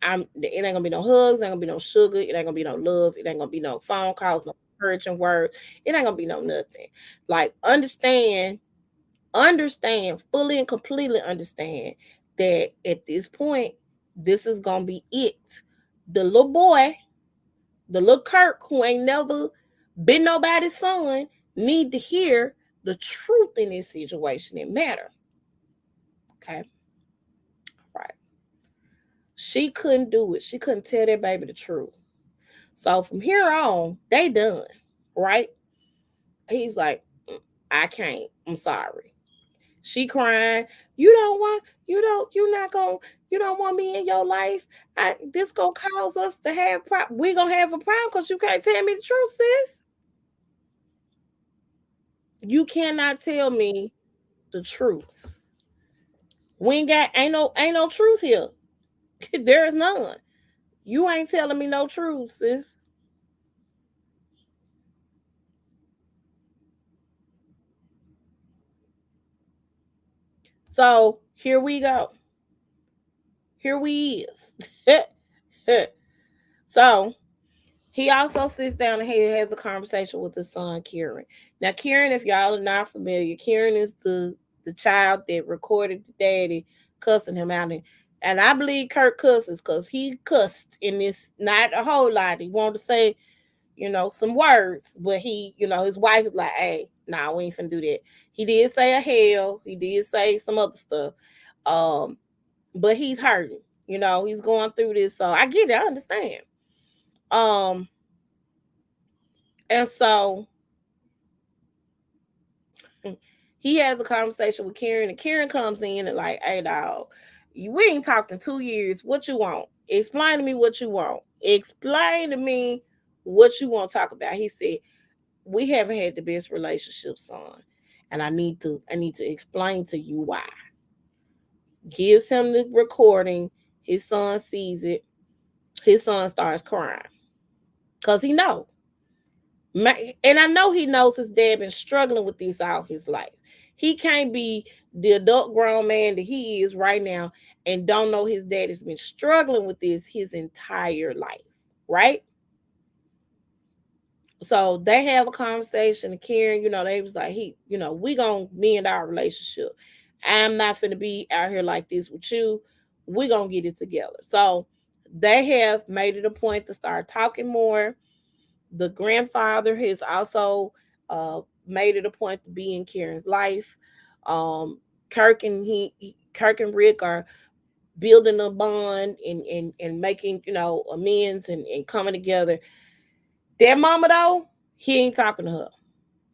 It ain't gonna be no hugs, ain't gonna be no sugar, it ain't gonna be no love, it ain't gonna be no phone calls, no encouraging words, it ain't gonna be no nothing. Like understand, fully and completely understand that at this point, this is gonna be it. The little boy, the little Kirk who ain't never been nobody's son, need to hear the truth in this situation. It matter. Okay. Right. She couldn't do it. She couldn't tell that baby the truth. So from here on, they done. Right? He's like, I can't. I'm sorry. She crying. You're not gonna, you don't want me in your life. This gonna cause us to have we gonna have a problem because you can't tell me the truth, sis. You cannot tell me the truth. We ain't no truth here. There is none. You ain't telling me no truth, sis. So here we go. Here we is. So he also sits down and he has a conversation with his son, Kieran. Now, Kieran, if y'all are not familiar, Kieran is the child that recorded the daddy cussing him out. And I believe Kirk cusses because he cussed in this, not a whole lot. He wanted to say, some words, but his wife was like, hey, nah, we ain't finna do that. He did say a hell. He did say some other stuff. Um, but he's hurting. He's going through this. So I get it. I understand. Um, and so he has a conversation with Karen, and Karen comes in and like, hey, dog, we ain't talking 2 years. What you want? Explain to me what you want. Explain to me what you want to talk about. He said, we haven't had the best relationship, son. And I need to explain to you why. Gives him the recording. His son sees it. His son starts crying. Because he knows. And I know he knows his dad been struggling with this all his life. He can't be the adult grown man that he is right now and don't know his dad has been struggling with this his entire life, right? So they have a conversation, and Karen, they was like, we gonna mend our relationship. I'm not finna be out here like this with you. We gonna get it together. So they have made it a point to start talking more. The grandfather has also made it a point to be in Karen's life. Um, Kirk and Rick are building a bond and making amends and coming together. Their mama though, he ain't talking to her.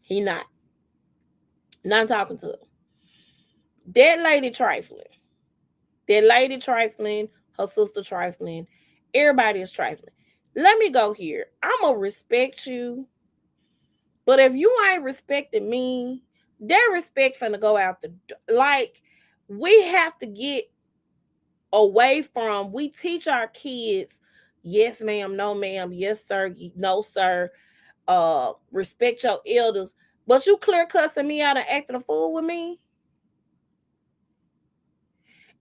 He not talking to her. That lady trifling. That lady trifling. Her sister trifling. Everybody is trifling. Let me go here. I'ma respect you, but if you ain't respecting me, that respect finna go out the like. We have to get away from. We teach our kids, yes ma'am, no ma'am, yes sir, no sir. Respect your elders, but you clear cussing me out and acting a fool with me,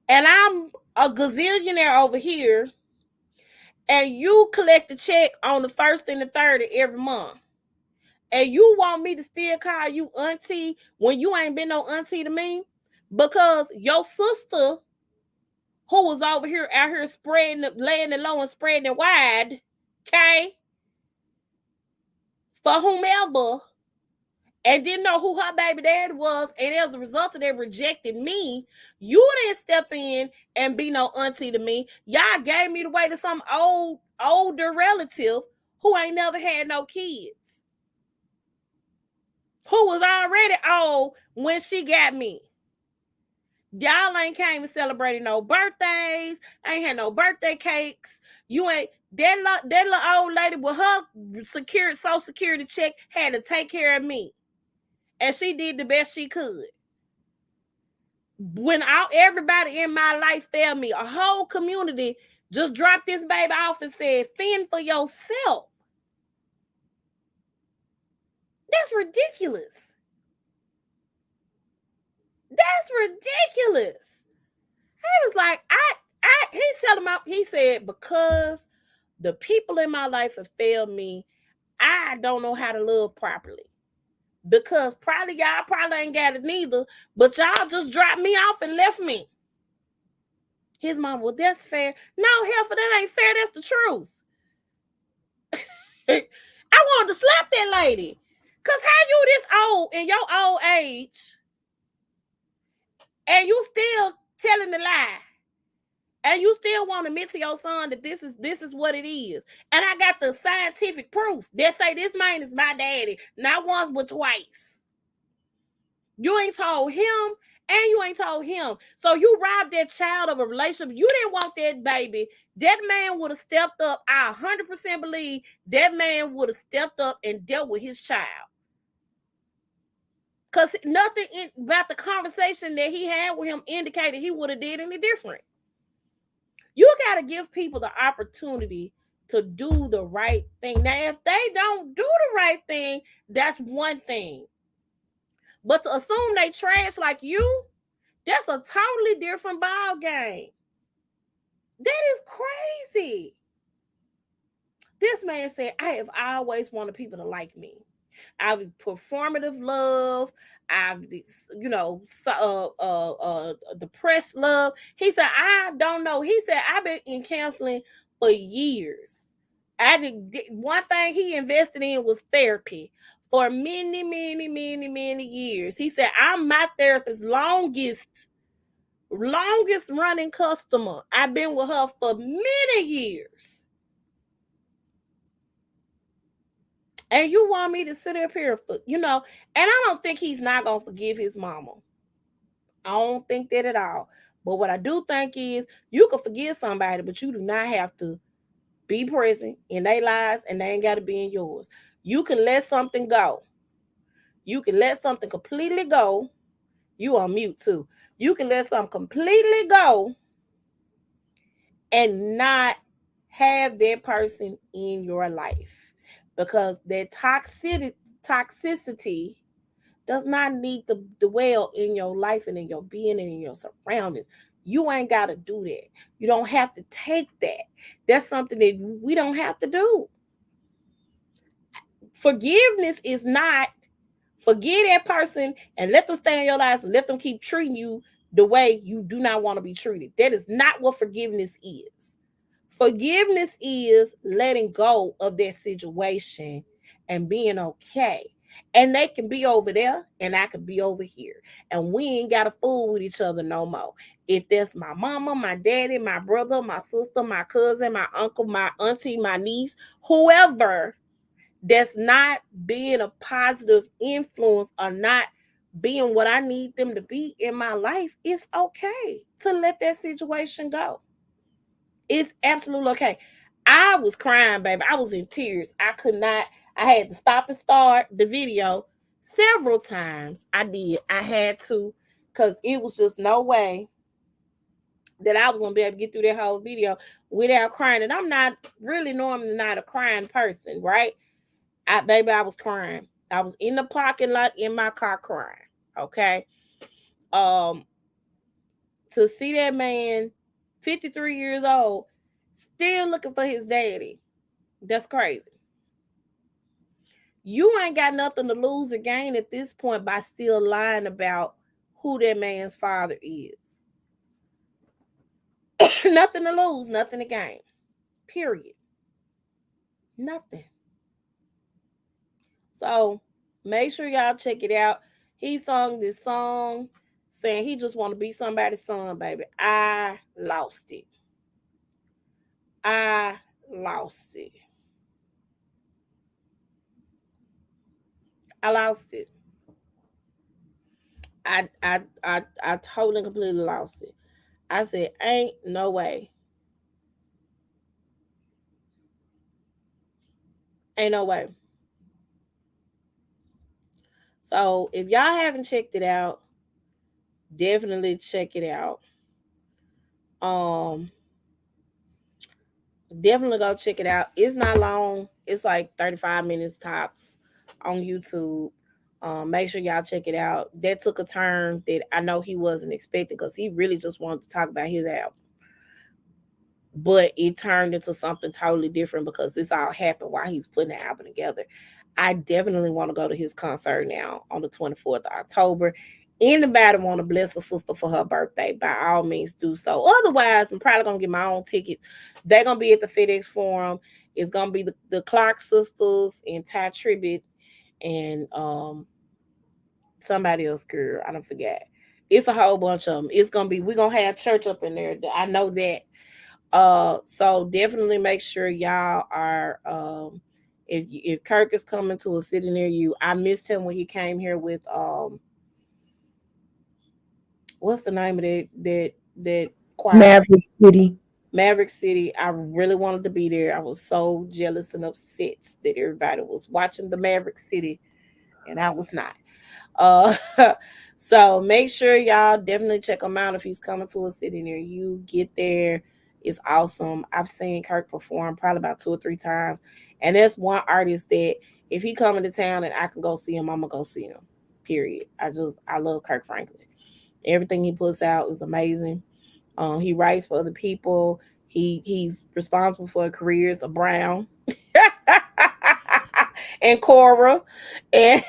and I'm a gazillionaire over here, and you collect the check on the first and the third of every month, and you want me to still call you auntie when you ain't been no auntie to me, because your sister who was over here out here spreading, laying it low and spreading it wide, okay, for whomever, and didn't know who her baby daddy was, and as a result of that rejected me, you didn't step in and be no auntie to me. Y'all gave me the way to some older relative who ain't never had no kids, who was already old when she got me. Y'all ain't came and celebrated no birthdays, ain't had no birthday cakes. You ain't that little old lady with her social security check had to take care of me, and she did the best she could. When everybody in my life failed me, a whole community just dropped this baby off and said, "Fend for yourself." That's ridiculous. That's ridiculous. He was like, he said, because the people in my life have failed me, I don't know how to love properly. Because probably y'all probably ain't got it neither, but y'all just dropped me off and left me. His mom, well, that's fair. No, hell, for that ain't fair. That's the truth. I wanted to slap that lady. Because how you this old in your old age and you still telling the lie? And you still want to admit to your son that this is what it is. And I got the scientific proof that say this man is my daddy, not once but twice. You ain't told him, and you ain't told him. So you robbed that child of a relationship. You didn't want that baby. That man would have stepped up. I 100% believe that man would have stepped up and dealt with his child. Because nothing about the conversation that he had with him indicated he would have did any different. You got to give people the opportunity to do the right thing. Now, if they don't do the right thing, that's one thing. But to assume they trash like you, that's a totally different ball game. That is crazy. This man said, I have always wanted people to like me. I've performative love. I've, depressed love. He said, I don't know. He said, I've been in counseling for years. One thing he invested in was therapy for many, many, many, many years. He said, I'm my therapist's longest running customer. I've been with her for many years. And you want me to sit up here and I don't think he's not going to forgive his mama. I don't think that at all. But what I do think is you can forgive somebody, but you do not have to be present in their lives, and they ain't got to be in yours. You can let something go. You can let something completely go. You on mute too. You can let something completely go and not have that person in your life, because that toxicity does not need to dwell in your life and in your being and in your surroundings. You ain't got to do that. You don't have to take that. That's something that we don't have to do. Forgiveness is not forgive that person and let them stay in your lives and let them keep treating you the way you do not want to be treated. That is not what forgiveness is. Forgiveness is letting go of that situation and being okay. And they can be over there and I can be over here. And we ain't got to fool with each other no more. If that's my mama, my daddy, my brother, my sister, my cousin, my uncle, my auntie, my niece, whoever that's not being a positive influence or not being what I need them to be in my life, it's okay to let that situation go. It's absolutely okay. I was crying, baby. I was in tears. I could not, I had to stop and start the video several times. I did. I had to, because it was just no way that I was gonna be able to get through that whole video without crying. And I'm not really normally not a crying person, right? I was crying. I was in the parking lot in my car crying. Okay. Um, to see that man, 53 years old, still looking for his daddy. That's crazy. You ain't got nothing to lose or gain at this point by still lying about who that man's father is. Nothing to lose, nothing to gain. Period. Nothing. So make sure y'all check it out. He sung this song saying he just want to be somebody's son, baby. I lost it. I lost it. I lost it. I totally completely lost it. I said, ain't no way. Ain't no way. So if y'all haven't checked it out, definitely check it out. Um, definitely go check it out. It's not long. It's like 35 minutes tops on YouTube. Make sure y'all check it out. That took a turn that I know he wasn't expecting because he really just wanted to talk about his album. But it turned into something totally different because this all happened while he's putting the album together. I definitely want to go to his concert now on the 24th of October. Anybody want to bless a sister for her birthday, by all means do so. Otherwise, I'm probably going to get my own tickets. They're going to be at the FedEx Forum. It's going to be the Clark sisters and Ty Tribbett and somebody else, girl. I don't forget. It's a whole bunch of them. It's going to be, we're going to have church up in there. I know that. So definitely make sure y'all are if Kirk is coming to a city near you. I missed him when he came here with what's the name of that choir? Maverick City. Maverick City. I really wanted to be there. I was so jealous and upset that everybody was watching the Maverick City and I was not. Uh, so make sure y'all definitely check him out if he's coming to a city near you. Get there. It's awesome. I've seen Kirk perform probably about 2 or 3 times. And that's one artist that if he coming to town and I can go see him, I'm gonna go see him. Period. I love Kirk Franklin. Everything he puts out is amazing. He writes for other people. He's responsible for the careers of Brown and Cora and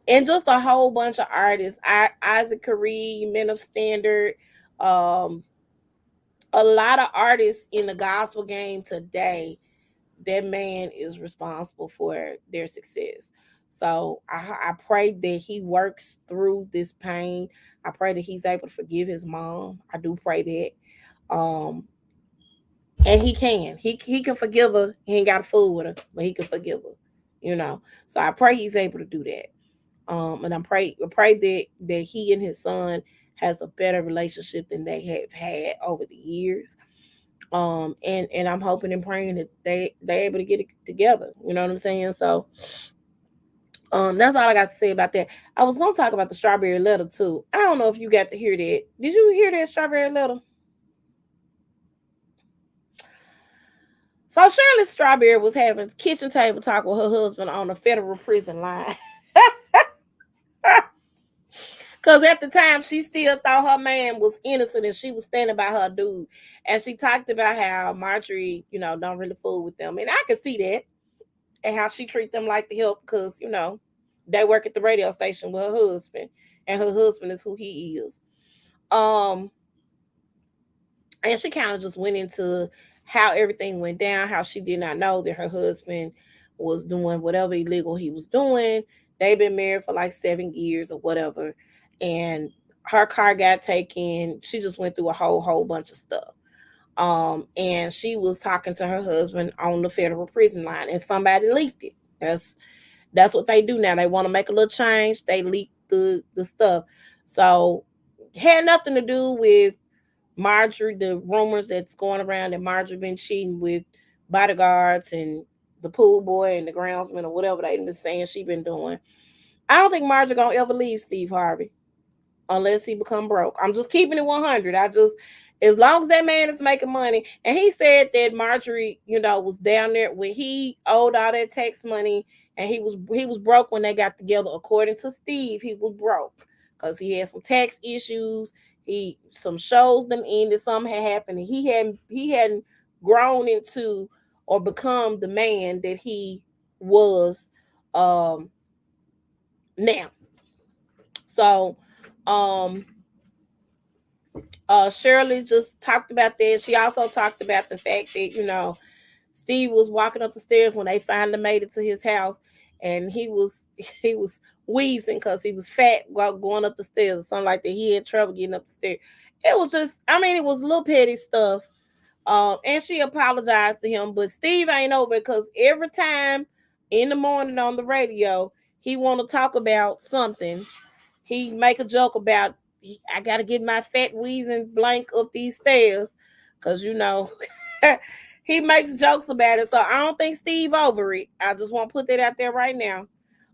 and just a whole bunch of artists. Isaac Carey, Men of Standard, um, a lot of artists in the gospel game today. That man is responsible for their success. So I pray that he works through this pain. I pray that he's able to forgive his mom. I do pray that. And he can. He can forgive her. He ain't got to fool with her, but he can forgive her. You know. So I pray he's able to do that. And I pray that he and his son has a better relationship than they have had over the years. And I'm hoping and praying that they're able to get it together. You know what I'm saying? So that's all I got to say about that. I was gonna talk about the strawberry letter too. I don't know if you got to hear that. Did you hear that strawberry letter? So Shirley Strawberry was having kitchen table talk with her husband on a federal prison line. Because at the time, she still thought her man was innocent and she was standing by her dude. And she talked about how Marjorie, don't really fool with them. And I can see that. and how she treat them like the help because they work at the radio station with her husband, and her husband is who he is. Um, and she kind of just went into how everything went down, how she did not know that her husband was doing whatever illegal he was doing. They've been married for like 7 years or whatever, and her car got taken. She just went through a whole bunch of stuff. And she was talking to her husband on the federal prison line, and somebody leaked it. That's what they do now. They want to make a little change. They leak the stuff. So had nothing to do with Marjorie. The rumors that's going around that Marjorie been cheating with bodyguards and the pool boy and the groundsman or whatever they been saying she been doing. I don't think Marjorie gonna ever leave Steve Harvey unless he become broke. I'm just keeping it 100. As long as that man is making money, and he said that Marjorie, was down there when he owed all that tax money, and he was broke when they got together. According to Steve, he was broke because he had some tax issues. Some shows done ended, something had happened, and he hadn't grown into or become the man that he was um now. So um Shirley just talked about that. She also talked about the fact that, Steve was walking up the stairs when they finally made it to his house, and he was wheezing because he was fat while going up the stairs or something like that. He had trouble getting up the stairs. It was just, I mean, it was little petty stuff. And she apologized to him, but Steve ain't over it because every time in the morning on the radio, he want to talk about something. He make a joke about, I gotta get my fat wheezing blank up these stairs, because he makes jokes about it. So I don't think Steve over it. I just want to put that out there right now.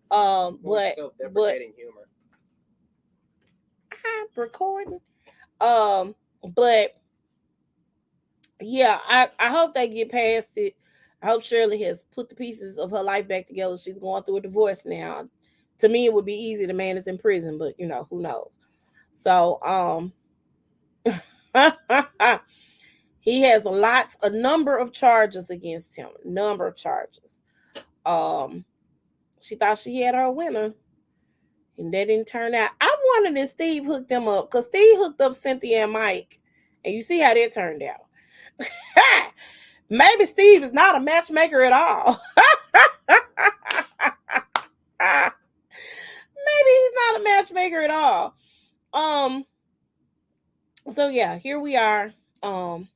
But self-deprecating humor. I'm recording. Um, but yeah, I hope they get past it. I hope Shirley has put the pieces of her life back together. She's going through a divorce now. To me, it would be easy. The man is in prison, but who knows? So he has a number of charges against him. Number of charges. Um, she thought she had her winner, and that didn't turn out. I wondered if Steve hooked them up, because Steve hooked up Cynthia and Mike, and you see how that turned out. Maybe Steve is not a matchmaker at all. Maybe he's not a matchmaker at all. Um. So yeah, here we are. Um.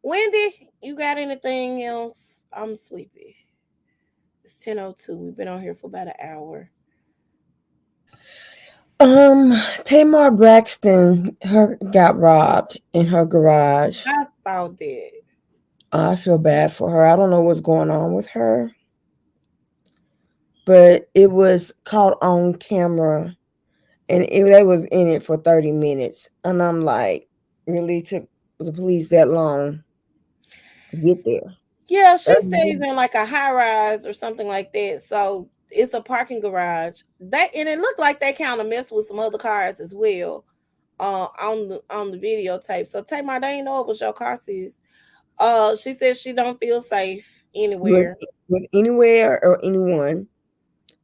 Wendy, you got anything else? I'm sleepy. It's 10:02. We've been on here for about an hour. Tamar Braxton, her got robbed in her garage. I saw that. I feel bad for her. I don't know what's going on with her, but it was caught on camera, and they was in it for 30 minutes. And I'm like, really took the police that long to get there? Yeah, she 30 stays minutes. in like a high rise or something like that. So it's a parking garage. And it looked like they kind of messed with some other cars as well. On the videotape. So Tamar, they ain't know it was your car, sis. She said she don't feel safe with, anywhere. with anywhere or anyone.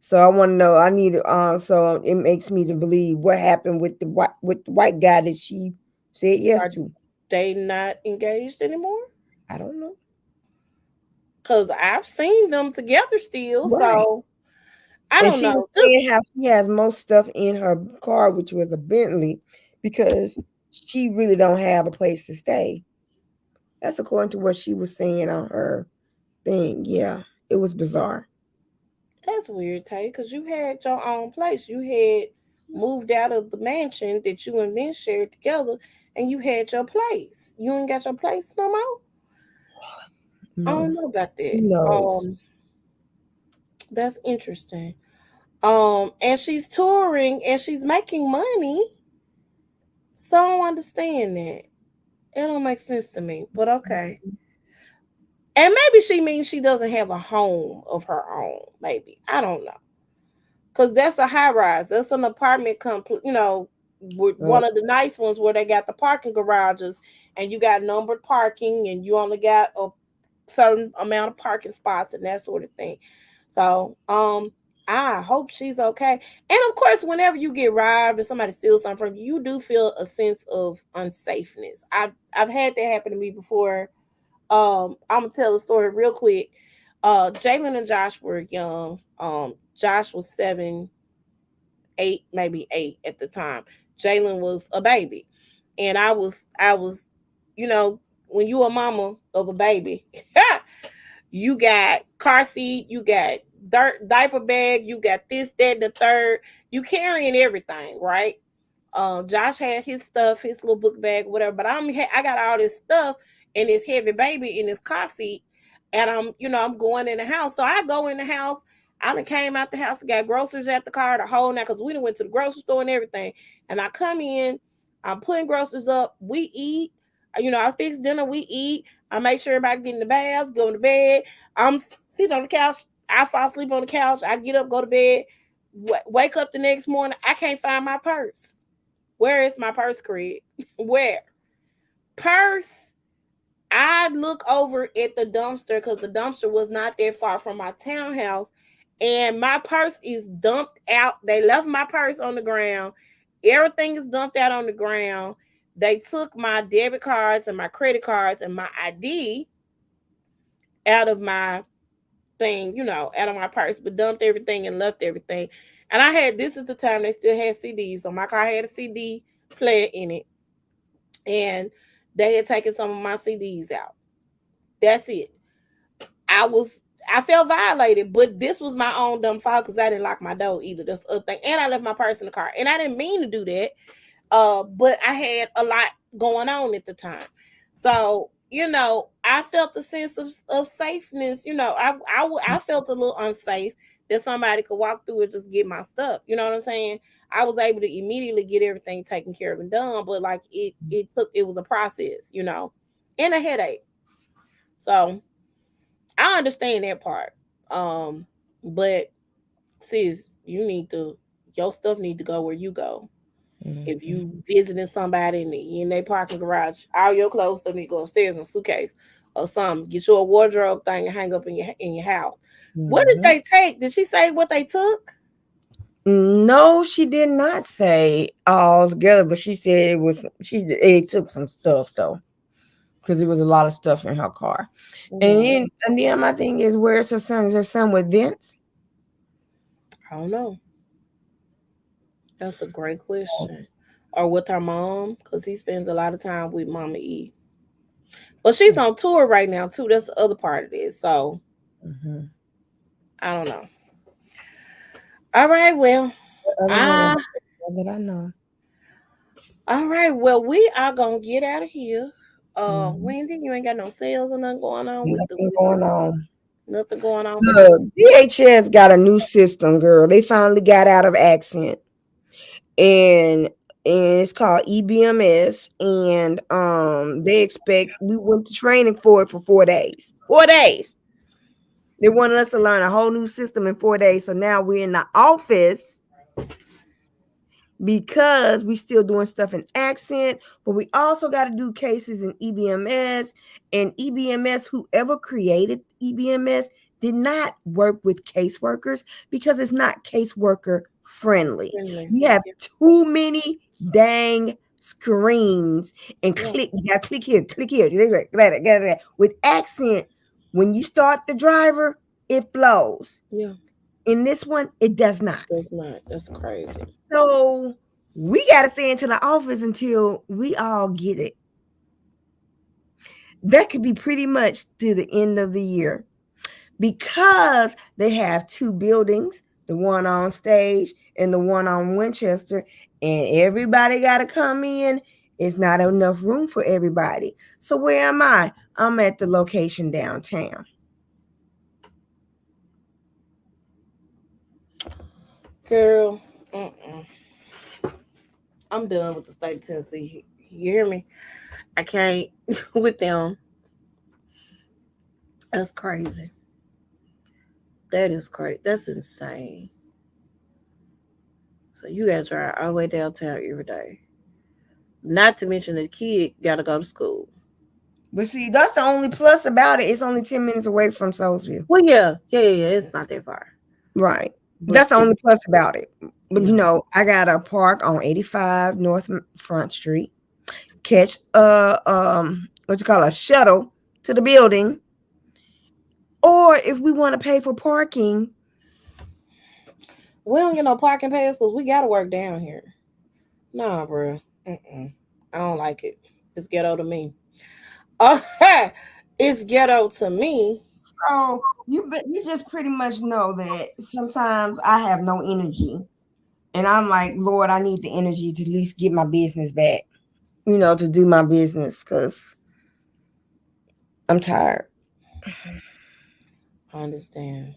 So I want to know. I need. So it makes me to believe what happened with the white guy that she said yes Are to. they not engaged anymore? I don't know. Because I've seen them together still. Right. So I And don't she was know. saying how she has most stuff in her car, which was a Bentley, because she really don't have a place to stay. That's according to what she was saying on her thing. Yeah, it was bizarre. That's weird, Tay, because you had your own place. You had moved out of the mansion that you and Ben shared together, and you had your place. You ain't got your place no more. I No, don't know about that. who knows? That's interesting. And she's touring and she's making money, so I don't understand that. It don't make sense to me, but okay. And maybe she means she doesn't have a home of her own. Maybe I don't know. Because that's a high rise. That's an apartment complex, with Uh, one of the nice ones where they got the parking garages, and you got numbered parking, and you only got a certain amount of parking spots and that sort of thing. So, I hope she's okay. And of course, whenever you get robbed or somebody steals something from you, you do feel a sense of unsafeness. I've had that happen to me before. I'm gonna tell a story real quick. Jalen and Josh were young. Josh was 7, 8, maybe 8 at the time. Jalen was a baby, and I was, you know, when you a mama of a baby, you got car seat, you got dirt diaper bag, you got this, that, and the third. You carrying everything, right? Josh had his stuff, his little book bag, whatever. But I got all this stuff and this heavy baby in this car seat, and I'm going in the house. So I go in the house. I done came out the house, got groceries at the car, the whole night, because we done went to the grocery store and everything. And I come in, I'm putting groceries up. We eat. I fix dinner. We eat. I make sure everybody get in the baths, go to bed. I'm sitting on the couch. I fall asleep on the couch. I get up, go to bed. Wake up the next morning. I can't find my purse. Where is my purse, Craig? Where? Purse. I look over at the dumpster because the dumpster was not that far from my townhouse, and my purse is dumped out. They left my purse on the ground. Everything is dumped out on the ground. They took my debit cards and my credit cards and my ID out of my thing, out of my purse, but dumped everything and left everything. And this is the time they still had CDs. So my car had a CD player in it, and they had taken some of my CDs out. That's it. I was I felt violated, but this was my own dumb fault because I didn't lock my door either. That's the other thing. And I left my purse in the car. And I didn't mean to do that. But I had a lot going on at the time. So, I felt a sense of safeness. I felt a little unsafe that somebody could walk through and just get my stuff. You know what I'm saying? I was able to immediately get everything taken care of and done, but like it was a process, and a headache. So I understand that part. But sis, your stuff need to go where you go. If Mm-hmm. you visiting somebody in their parking garage, all your clothes still need to go upstairs in a suitcase or something. Get you a wardrobe thing and hang up in your house. What did Mm-hmm. they take? Did she say what they took? No, she did not say all together, but she said it took some stuff though, because it was a lot of stuff in her car. And Wow, then my thing is, where's her son? Is her son with Vince? I don't know. That's a great question. Or with her mom, because he spends a lot of time with Mama E. But she's on tour right now too. That's the other part of this. So Mm-hmm. I don't know. All right, well, Other one ah, that I know. all right, well, we are gonna get out of here. Mm-hmm. Wendy, you ain't got no sales or nothing going on Nothing going on. nothing going on with the Look, DHS got a new system, girl. They finally got out of accent, and it's called EBMS. And they expect we went to training for it for 4 days. 4 days. They wanted us to learn a whole new system in 4 days. So now we're in the office because we still doing stuff in accent, but we also got to do cases in EBMS. And EBMS, whoever created EBMS, did not work with caseworkers because it's not caseworker friendly. friendly. We have too many dang screens and Yeah, click. You got to click here. With accent, when you start the driver, it flows. yeah, In this one, it does not. that's not. That's crazy. So we got to stay into the office until we all get it. That could be pretty much to the end of the year because they have two buildings, the one on stage and the one on Winchester, and everybody got to come in. It's not enough room for everybody. So where am I? I'm at the location downtown. Girl, I'm done with the state of Tennessee. You hear me? I can't with them. That's crazy. That is crazy. That's insane. So you gotta drive all the way downtown every day. Not to mention the kid gotta go to school. But see, that's the only plus about it. It's only 10 minutes away from Soulsville. Well, yeah. It's not that far, Right. but That's the still, only plus about it. But yeah. I got a park on 85 North Front Street. Catch what you call a shuttle to the building. Or if we want to pay for parking, We don't get no parking pass because we gotta work down here. Nah, bro. Mm-mm. I don't like it. It's ghetto to me. Oh, it's ghetto to me. so you just pretty much know that sometimes I have no energy. And I'm like, Lord, I need the energy to at least get my business back, to do my business because I'm tired. I understand.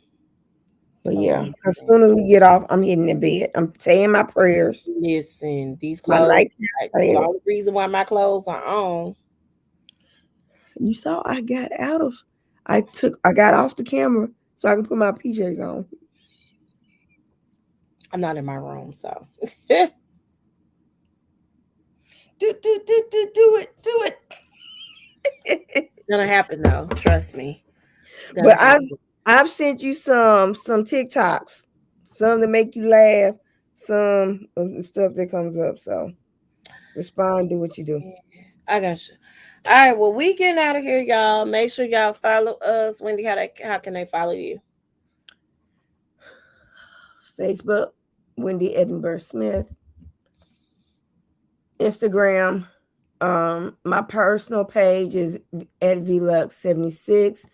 But Oh, I yeah, as understand. soon as we get off, I'm hitting the bed. I'm saying my prayers, Listen, these my clothes. nighttime The prayers. only reason why my clothes are on. You saw I got off the camera so I can put my PJs on. I'm not in my room, so it's Do it. gonna happen though. Trust me, it's gonna But happen. I've sent you some TikToks, some to make you laugh, some of the stuff that comes up. So respond, do what you do. I got you. All right, well, we getting out of here, y'all. Make sure y'all follow us. Wendy, how can they follow you? Facebook, Wendy Edinburgh Smith. Instagram, my personal page is at VLux76.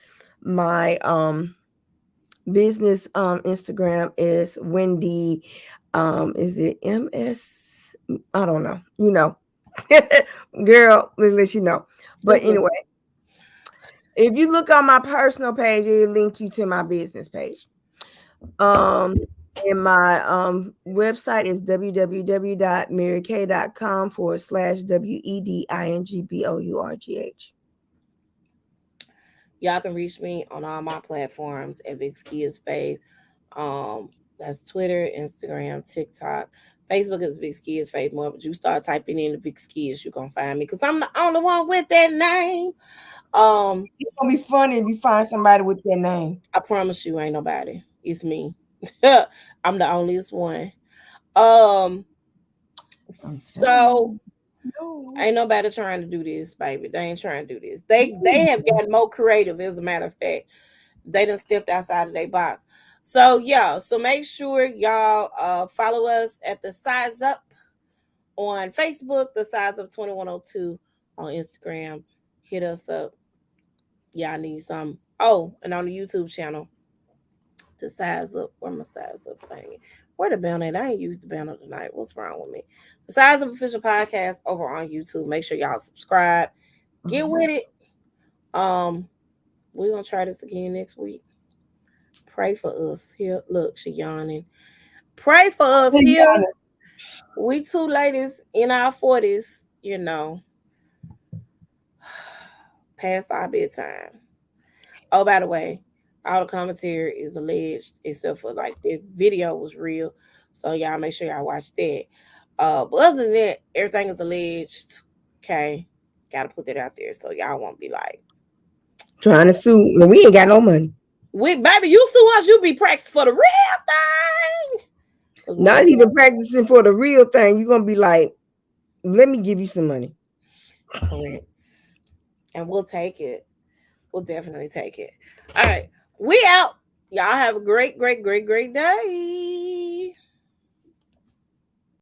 My business Instagram is Wendy. Is it MS? I don't know. Girl, let's let you know. But anyway, if you look on my personal page, it'll link you to my business page. Um, and my website is www.maryk.com/WEDINGBOURGH. Y'all can reach me on all my platforms at Vic's Kids Faith. That's Twitter, Instagram, TikTok. Facebook is Vic's Kids Faith more, but you start typing in the Vic's Kids, you're gonna find me because I'm the only one with that name. It's gonna be funny if you find somebody with that name. I promise you ain't nobody. It's me. I'm the onlyest one. Um, I'm so telling you. No. ain't nobody trying to do this, baby. They ain't trying to do this. They have gotten more creative, as a matter of fact. They done stepped outside of their box. So yeah, so make sure y'all follow us at the Size Up on Facebook, the Size Up 2102 on Instagram. Hit us up. Y'all need some. Oh, and on the YouTube channel, the Size Up. Where my Size Up thing? Where the banner at? I ain't used the banner tonight. What's wrong with me? The Size Up Official Podcast over on YouTube. Make sure y'all subscribe. Get with it. Um, we're gonna try this again next week. Pray for us here. Look, she yawning. Pray for us here. We two ladies in our 40s, past our bedtime. Oh, by the way, all the commentary is alleged, except for like the video was real. So y'all make sure y'all watch that. But other than that, everything is alleged. Okay. Gotta put that out there so y'all won't be like Trying to sue, and we ain't got no money. we baby, you sue us, you be practicing for the real thing. Not even practicing for the real thing. You're gonna be like, let me give you some money. Correct. And we'll take it. We'll definitely take it. All right. We out. Y'all have a great, great, great, great day.